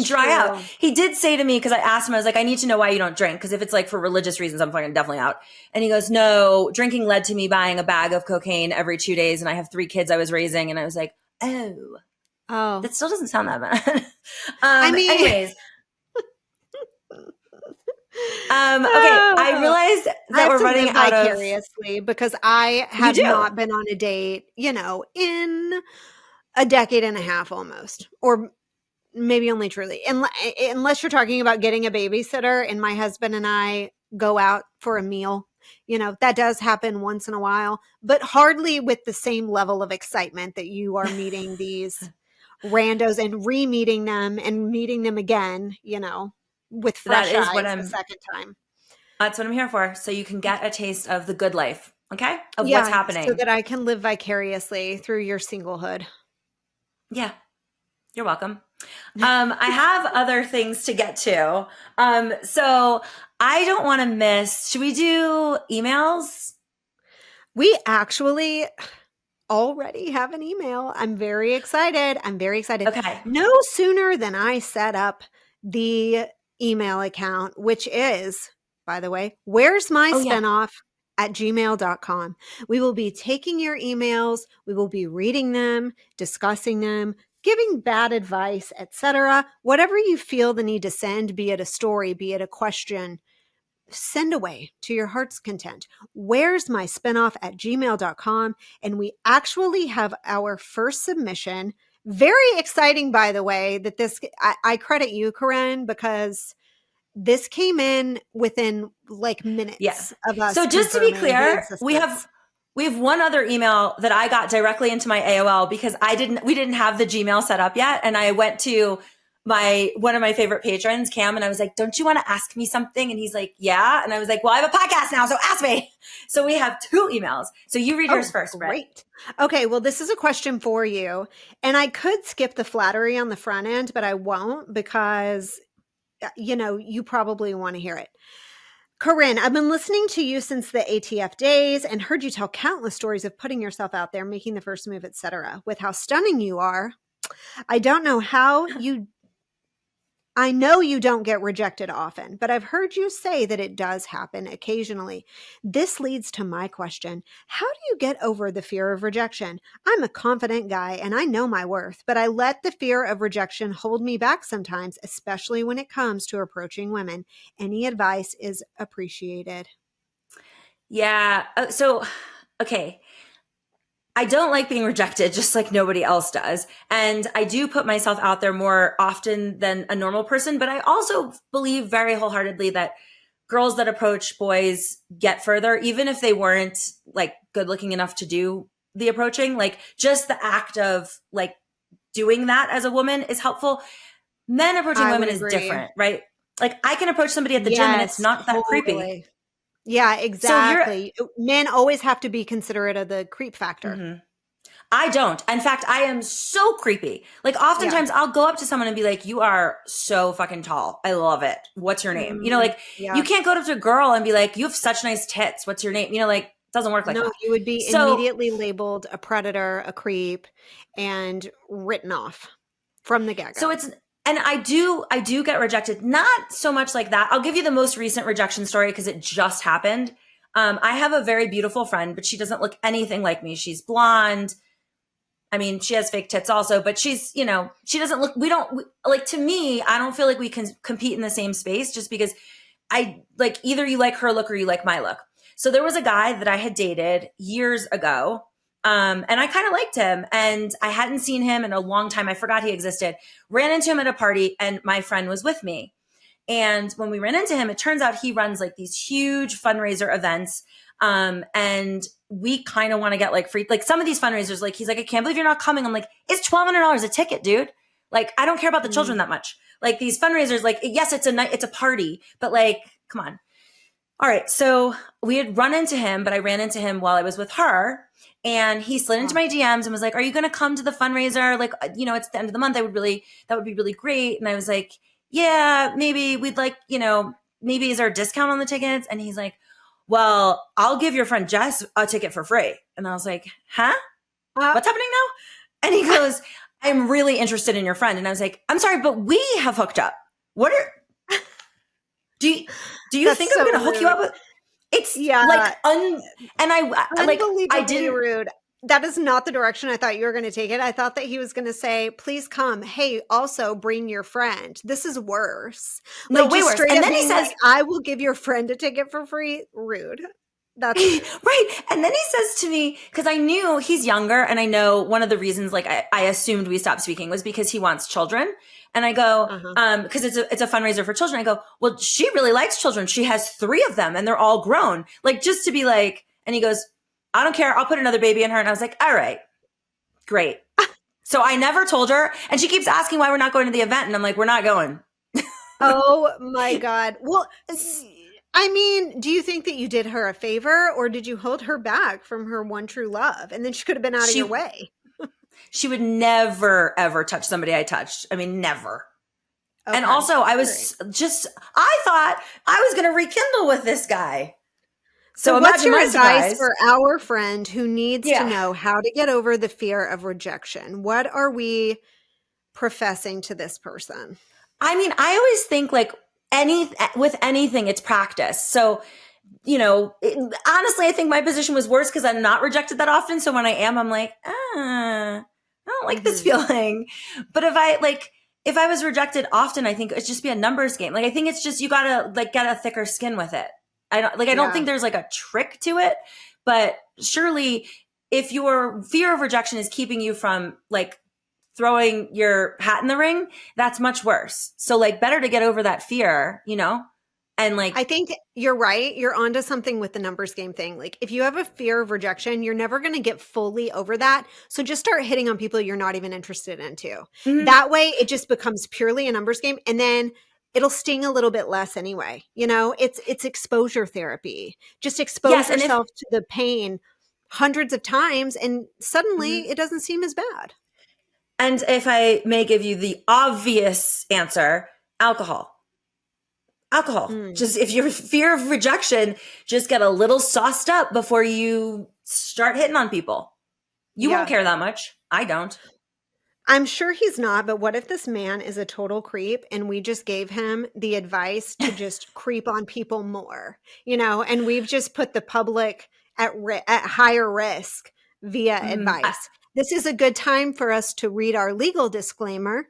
dry out. He did say to me, because I asked him, I was like, I need to know why you don't drink. Because if it's for religious reasons, I'm fucking definitely out. And he goes, no, drinking led to me buying a bag of cocaine every 2 days. And I have 3 kids I was raising. And I was like, oh, that still doesn't sound that bad. Anyways. I realized that we're running out of vicariously because I have not been on a date, in a decade and a half almost, or maybe only truly, unless you're talking about getting a babysitter and my husband and I go out for a meal, that does happen once in a while, but hardly with the same level of excitement that you are meeting these randos and re-meeting them and meeting them again, with fresh eyes the second time. That's what I'm here for. So you can get a taste of the good life, okay? Of what's happening. So that I can live vicariously through your singlehood. Yeah. You're welcome. I have other things to get to. So I don't want to miss. Should we do emails? We actually already have an email. I'm very excited. Okay. No sooner than I set up the email account, which is, by the way, WhereIsMySpinoff at gmail.com. We will be taking your emails. We will be reading them, discussing them, giving bad advice, etc. Whatever you feel the need to send, be it a story, be it a question, send away to your heart's content. WhereIsMySpinoff at gmail.com. And we actually have our first submission. Very exciting, by the way, that I credit you, Corinne, because this came in within minutes of us. So just to be clear, we have We have one other email that I got directly into my AOL because we didn't have the Gmail set up yet. And I went to one of my favorite patrons, Cam, and I was like, don't you want to ask me something? And he's like, yeah. And I was like, well, I have a podcast now, so ask me. So we have 2 emails. So you read yours first, Britt. Great. Okay. Well, this is a question for you. And I could skip the flattery on the front end, but I won't because, you probably want to hear it. Corinne, I've been listening to you since the ATF days and heard you tell countless stories of putting yourself out there, making the first move, etc. With how stunning you are, I know you don't get rejected often, but I've heard you say that it does happen occasionally. This leads to my question. How do you get over the fear of rejection? I'm a confident guy and I know my worth, but I let the fear of rejection hold me back sometimes, especially when it comes to approaching women. Any advice is appreciated. Yeah. Okay. I don't like being rejected just like nobody else does. And I do put myself out there more often than a normal person. But I also believe very wholeheartedly that girls that approach boys get further, even if they weren't like good looking enough to do the approaching. Like just the act of like doing that as a woman is helpful. Men approaching women is different, right? Like I can approach somebody at the gym and it's not that creepy. Yeah, exactly. Men always have to be considerate of the creep factor. Mm-hmm. I don't. In fact, I am so creepy. Like oftentimes I'll go up to someone and be like, you are so fucking tall. I love it. What's your name? You can't go up to a girl and be like, you have such nice tits. What's your name? It doesn't work like that. No, you would be immediately labeled a predator, a creep, and written off from the get-go. And I do get rejected. Not so much like that. I'll give you the most recent rejection story because it just happened. I have a very beautiful friend, but she doesn't look anything like me. She's blonde. I mean, she has fake tits also, but she's, she doesn't look, to me, I don't feel like we can compete in the same space just because either you like her look or you like my look. So there was a guy that I had dated years ago. And I kind of liked him and I hadn't seen him in a long time. I forgot he existed. Ran into him at a party and my friend was with me. And when we ran into him, it turns out he runs like these huge fundraiser events. And we kind of want to get like free, like some of these fundraisers, like he's like, I can't believe you're not coming. I'm like, it's $1,200 a ticket, dude. Like, I don't care about the children that much. Like these fundraisers, like, yes, it's a party, but like, come on. All right. So we had run into him, but I ran into him while I was with her. And he slid into my DMs and was like, are you going to come to the fundraiser? Like, it's the end of the month. That would be really great. And I was like, yeah, maybe we'd like, maybe is there a discount on the tickets? And he's like, well, I'll give your friend Jess a ticket for free. And I was like, huh? What's happening now? And he goes, I'm really interested in your friend. And I was like, I'm sorry, but we have hooked up. Do you think I'm going to hook you up with? It's unbelievably rude. That is not the direction I thought you were going to take it. I thought that he was going to say, please come. Hey, also bring your friend. This is worse. No, way worse. And then he says, I will give your friend a ticket for free. Rude. That's right. And then he says to me, because I knew he's younger and I know one of the reasons like I assumed we stopped speaking was because he wants children. And I go, because it's a fundraiser for children. I go, well, she really likes children. She has 3 of them and they're all grown. Like just to be like, and he goes, I don't care. I'll put another baby in her. And I was like, all right, great. So I never told her. And she keeps asking why we're not going to the event. And I'm like, we're not going. Oh my God. Well, I mean, do you think that you did her a favor or did you hold her back from her one true love? And then she could have been out of your way. She would never, ever touch somebody I touched. I mean, never. Okay. And also I thought I was going to rekindle with this guy. So what's your advice for our friend who needs to know how to get over the fear of rejection? What are we professing to this person? I mean, I always think like with anything, it's practice. So, honestly, I think my position was worse because I'm not rejected that often. So when I am, I'm like, I don't like this feeling. But if I was rejected often, I think it'd just be a numbers game. Like, I think it's just, you gotta like get a thicker skin with it. I don't think there's like a trick to it, but surely if your fear of rejection is keeping you from like throwing your hat in the ring, that's much worse. So like better to get over that fear, And like, I think you're right. You're onto something with the numbers game thing. Like if you have a fear of rejection, you're never going to get fully over that. So just start hitting on people you're not even interested in too. mhm. That way it just becomes purely a numbers game, and then it'll sting a little bit less anyway. You know, it's exposure therapy. Just expose Yes, and if yourself to the pain hundreds of times and suddenly mhm. it doesn't seem as bad. And if I may give you the obvious answer, alcohol. Alcohol. Mm, Just if you're fear of rejection, just get a little sauced up before you start hitting on people. You won't yeah. care that much. I don't. I'm sure he's not, but what if this man is a total creep and we just gave him the advice to just creep on people more, you know, and we've just put the public at higher risk via Mhm. advice. This is a good time for us to read our legal disclaimer,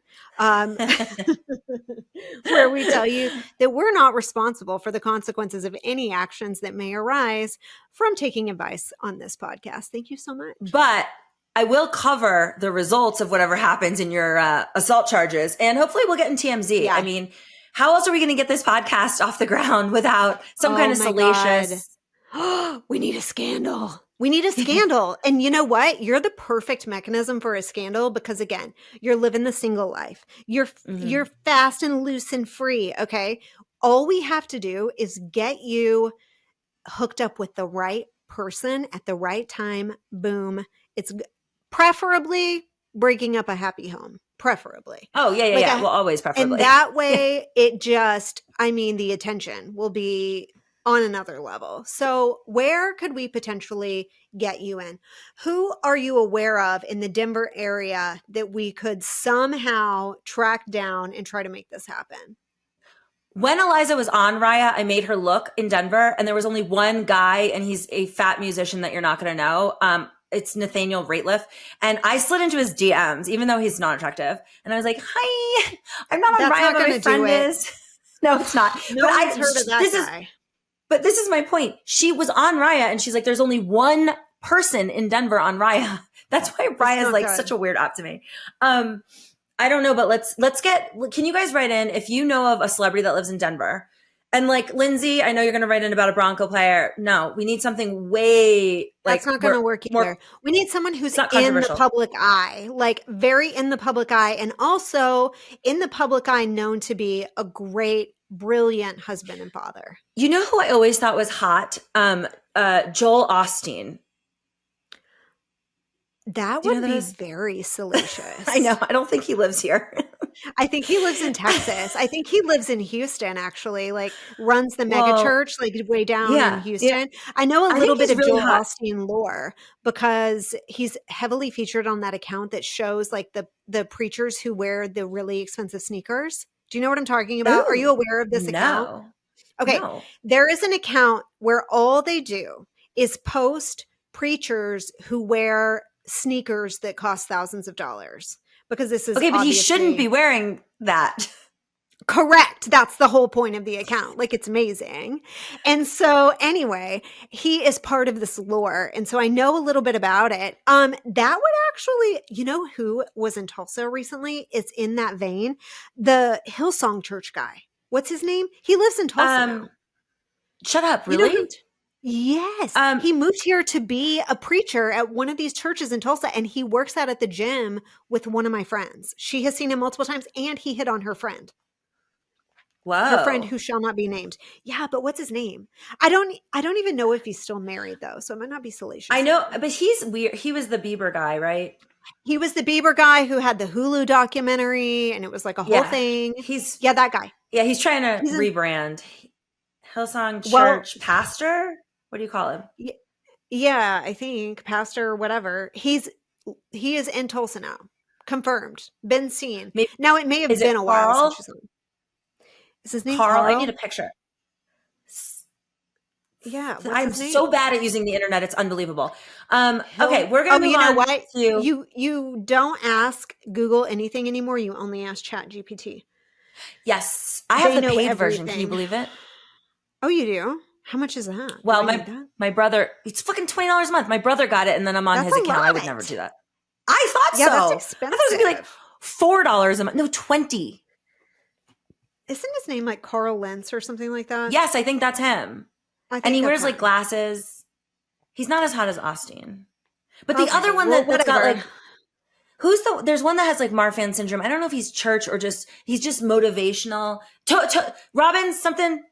where we tell you that we're not responsible for the consequences of any actions that may arise from taking advice on this podcast. Thank you so much. But I will cover the results of whatever happens in your assault charges, and hopefully we'll get in TMZ. Yeah. I mean, how else are we going to get this podcast off the ground without some kind of Oh my God. salacious? We need a scandal. We need a scandal. And you know what? You're the perfect mechanism for a scandal because again, you're living the single life. You're Mhm. fast and loose and free, okay? All we have to do is get you hooked up with the right person at the right time. Boom. It's preferably breaking up a happy home. Preferably. Oh yeah, yeah, Like yeah. Well, always and preferably. that way it just, I mean, the attention will be on another level. So where could we potentially get you in? Who are you aware of in the Denver area that we could somehow track down and try to make this happen? When Eliza was on Raya, I made her look in Denver, and there was only one guy, and he's a fat musician that you're not going to know. It's Nathaniel Rateliff. And I slid into his DMs, even though he's not attractive. And I was like, hi, I'm not on That's Raya, not but my gonna friend do it. is. No, it's not. No but one's heard of that guy. But this is my point. She was on Raya, and she's like, there's only one person in Denver on Raya. That's why Raya is not like good. such a weird app to me. I don't know, but let's get, can you guys write in if you know of a celebrity that lives in Denver? And like Lindsay, I know you're going to write in about a Bronco player. No, we need something way like That's not going to work either. We need someone who's not in the controversial. public eye, like very in the public eye, and also in the public eye known to be a great, brilliant husband and father. You know who I always thought was hot? Joel Osteen. That Do you would know be who that is? very salacious. I know. I don't think he lives here. I think he lives in Texas. I think he lives in Houston, actually, like runs the mega Well, church, like way down in yeah. Houston. I know a I little think bit he's of really Joel hot. Osteen lore because he's heavily featured on that account that shows like the preachers who wear the really expensive sneakers. Do you know what I'm talking about? Are you Ooh, aware of this account? no. Okay, No. there is an account where all they do is post preachers who wear sneakers that cost thousands of dollars because this is Okay, but he obviously shouldn't be wearing that. correct. That's the whole point of the account. Like it's amazing. And so anyway, he is part of this lore. And so I know a little bit about it. That would actually, you know who was in Tulsa recently? It's in that vein. The Hillsong Church guy. What's his name? He lives in Tulsa now. Shut up, You know really? who- Yes. Um, He moved here to be a preacher at one of these churches in Tulsa, and he works out at the gym with one of my friends. She has seen him multiple times, and he hit on her friend. Whoa. Her friend who shall not be named. Yeah, but what's his name? I don't even know if he's still married though, so it might not be salacious. I know, but he's weird. He was the Bieber guy, right? He was the Bieber guy who had the Hulu documentary, and it was like a whole thing. He's Yeah, that guy. trying to He's in- rebrand. Hillsong Well- Church pastor? What do you call him? Yeah, I think pastor, whatever. He is in Tulsa now, confirmed, been seen. Maybe- Now it may have is it been a while Carl? since she's on. Is his name Carl? Carl? I need a picture. Yeah, what's I'm his name? so bad at using the internet. It's unbelievable. Okay, we're Oh, gonna move you know on what? to You don't ask Google anything anymore. You only ask Chat GPT. yes. I have They the know paid version. Can you everything. believe it? Oh, you do? How much is that? Well, Do I need that? my brother, it's fucking $20 a month. My brother got it, and then I'm on That's his a account. I would lot. never do that. I thought Yeah, so. that's I expensive. thought it was gonna be like $4 a month. No, 20. isn't his name like Carl Lentz or something like that? Yes, I think that's him. I think And he that's wears like him. glasses. He's not as hot as Austin. But the Okay, other one well, that's got whatever. like, there's one that has like Marfan syndrome. I don't know if he's church or he's just motivational. Robbins, something?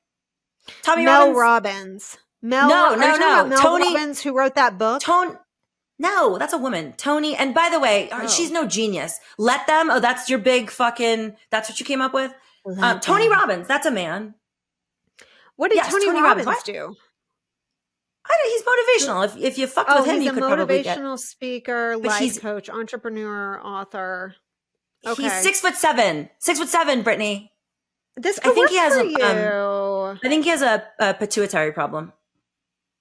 Tommy Mel Robbins? Robbins. No, Are you no, talking no. about Mel Tony, Robbins, who wrote that book? no, that's a woman. Tony, and by the way, she's no genius. Let them. Oh, that's your big fucking, that's what you came up with? Tony Robbins, that's a man. What did Yes, Tony Tony Robbins Robbins. do? He's motivational. If you fucked with him, he's you a could probably get. motivational speaker, But life coach, entrepreneur, author. Okay. He's 6'7". 6'7", Britney. This could work for you. I think he has a pituitary problem.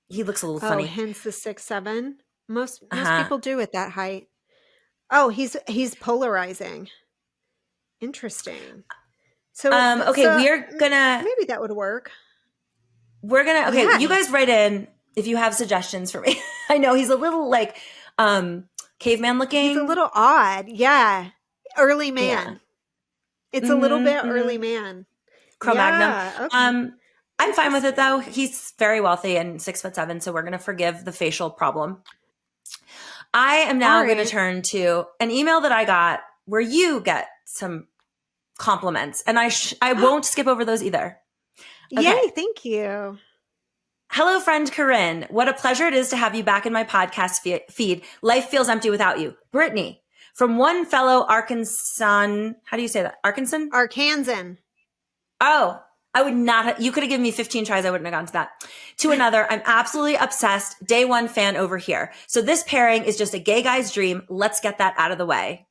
He looks a little funny. Hence the 6'7". Most people do at that height. Oh, he's polarizing. Interesting. So okay, we're gonna maybe that would work. Okay, you guys write in if you have suggestions for me. I know he's a little like caveman looking. He's a little odd. Yeah. Early man. Yeah. It's a little bit early man. Cro-Magnon. Okay. I'm fine with it though. He's very wealthy and 6'7", so we're gonna forgive the facial problem. I am now going to turn to an email that I got where you get some compliments, and I won't skip over those either. Okay. Yay, thank you. Hello, friend Corinne. What a pleasure it is to have you back in my podcast feed. Life feels empty without you. Britney, from one fellow Arkansan, how do you say that? Arkansan. Oh, I would not you could have given me 15 tries. I wouldn't have gotten to that. To another, I'm absolutely obsessed. Day one fan over here. So this pairing is just a gay guy's dream. Let's get that out of the way.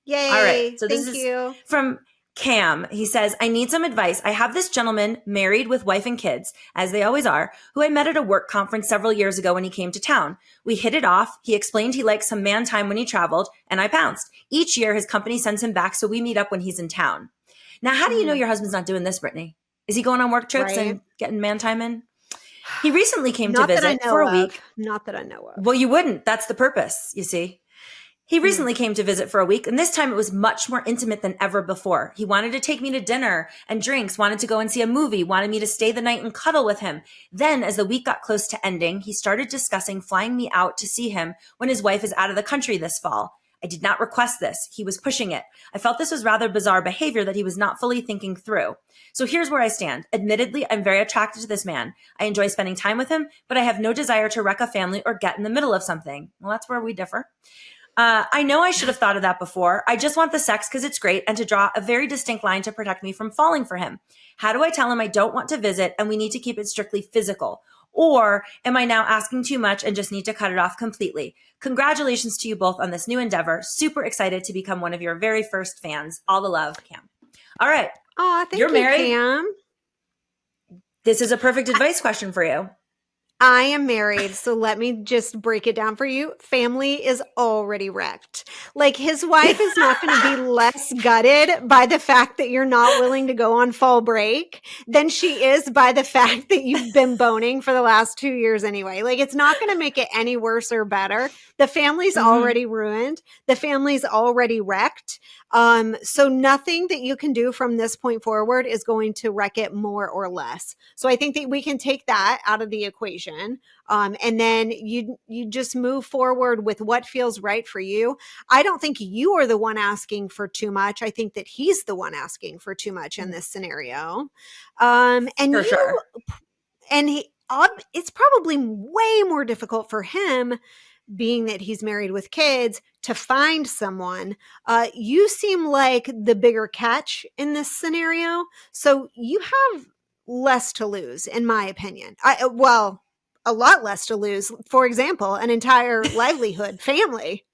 Yay. All right. So Thank you. From Cam. He says, I need some advice. I have this gentleman married with wife and kids, as they always are, who I met at a work conference several years ago when he came to town. We hit it off. He explained he likes some man time when he traveled, and I pounced. Each year, his company sends him back, so we meet up when he's in town. Now, how do you know your husband's not doing this, Brittany? Is he going on work trips and getting man time in? He recently came to visit for a week. Not that I know of. Well, you wouldn't. That's the purpose, you see. He recently came to visit for a week, and this time it was much more intimate than ever before. He wanted to take me to dinner and drinks, wanted to go and see a movie, wanted me to stay the night and cuddle with him. Then, as the week got close to ending, he started discussing flying me out to see him when his wife is out of the country this fall. I did not request this. He was pushing it. I felt this was rather bizarre behavior that he was not fully thinking through. So here's where I stand. Admittedly, I'm very attracted to this man. I enjoy spending time with him, but I have no desire to wreck a family or get in the middle of something. Well, that's where we differ. I know I should have thought of that before. I just want the sex because it's great and to draw a very distinct line to protect me from falling for him. How do I tell him I don't want to visit and we need to keep it strictly physical? Or am I now asking too much and just need to cut it off completely? Congratulations to you both on this new endeavor. Super excited to become one of your very first fans. All the love, Cam. All right. Oh, thank You're you, married. Cam. This is a perfect advice question for you. I am married, so let me just break it down for you. Family is already wrecked. Like, his wife is not going to be less gutted by the fact that you're not willing to go on fall break than she is by the fact that you've been boning for the last 2 years anyway. Like, it's not going to make it any worse or better. The family's already ruined. The family's already wrecked. So nothing that you can do from this point forward is going to wreck it more or less. So I think that we can take that out of the equation. And then you just move forward with what feels right for you. I don't think you are the one asking for too much. I think that he's the one asking for too much in this scenario. And sure. And it's probably way more difficult for him, being that he's married with kids, to find someone. You seem like the bigger catch in this scenario. So you have less to lose, in my opinion. A lot less to lose. For example, an entire livelihood, family,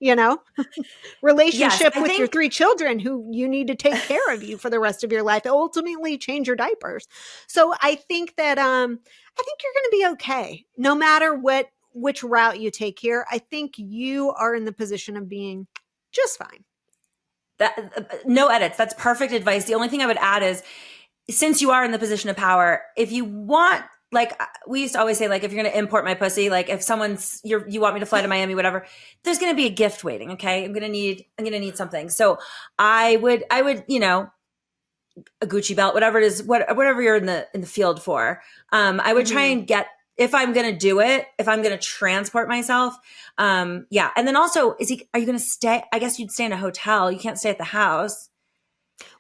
relationship with your 3 children who you need to take care of you for the rest of your life, ultimately change your diapers. So I think that, I think you're going to be okay. No matter which route you take here, I think you are in the position of being just fine. No edits. That's perfect advice. The only thing I would add is, since you are in the position of power, if you want, like we used to always say, like, if you're going to import my pussy, like if you want me to fly to Miami, whatever, there's going to be a gift waiting. Okay. I'm going to need something. So I would, a Gucci belt, whatever it is, whatever you're in the field for. I would try and get, if I'm going to do it, if I'm going to transport myself. Yeah. And then also, are you going to stay? I guess you'd stay in a hotel. You can't stay at the house.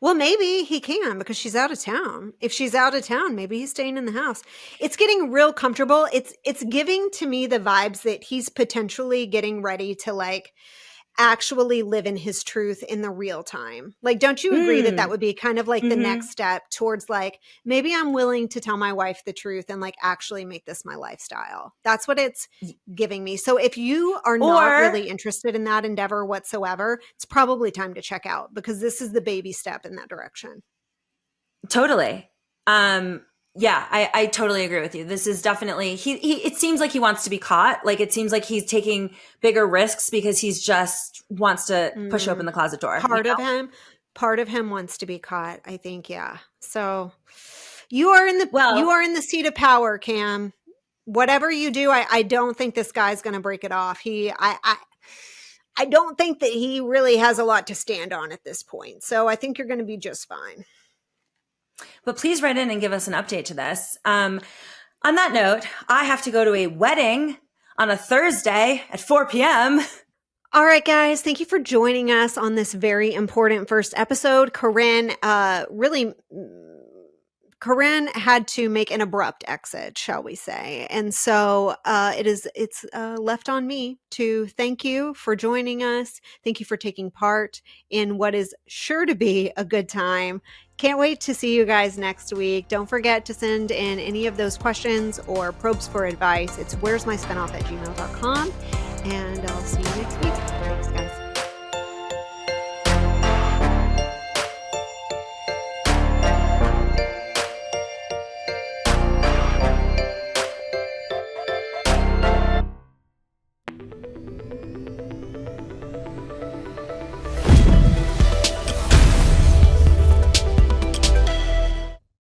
Well, maybe he can because she's out of town. If she's out of town, maybe he's staying in the house. It's getting real comfortable. It's giving to me the vibes that he's potentially getting ready to like actually live in his truth in the real time. Like, don't you agree that that would be kind of like the next step towards like, maybe I'm willing to tell my wife the truth and like actually make this my lifestyle. That's what it's giving me. So if you are not really interested in that endeavor whatsoever, it's probably time to check out because this is the baby step in that direction. Totally. Yeah, I totally agree with you. This is definitely, it seems like he wants to be caught. Like it seems like he's taking bigger risks because he's just wants to push open the closet door. Part of him wants to be caught, I think. Yeah. So you are in the seat of power, Cam. Whatever you do, I don't think this guy's going to break it off. I don't think that he really has a lot to stand on at this point. So I think you're going to be just fine. But please write in and give us an update to this. On that note, I have to go to a wedding on a Thursday at 4 p.m. All right, guys. Thank you for joining us on this very important first episode. Corinne had to make an abrupt exit, shall we say. And so it's left on me to thank you for joining us. Thank you for taking part in what is sure to be a good time. Can't wait to see you guys next week. Don't forget to send in any of those questions or probes for advice. It's where'smyspinoff@gmail.com. And I'll see you next week. Thanks, guys.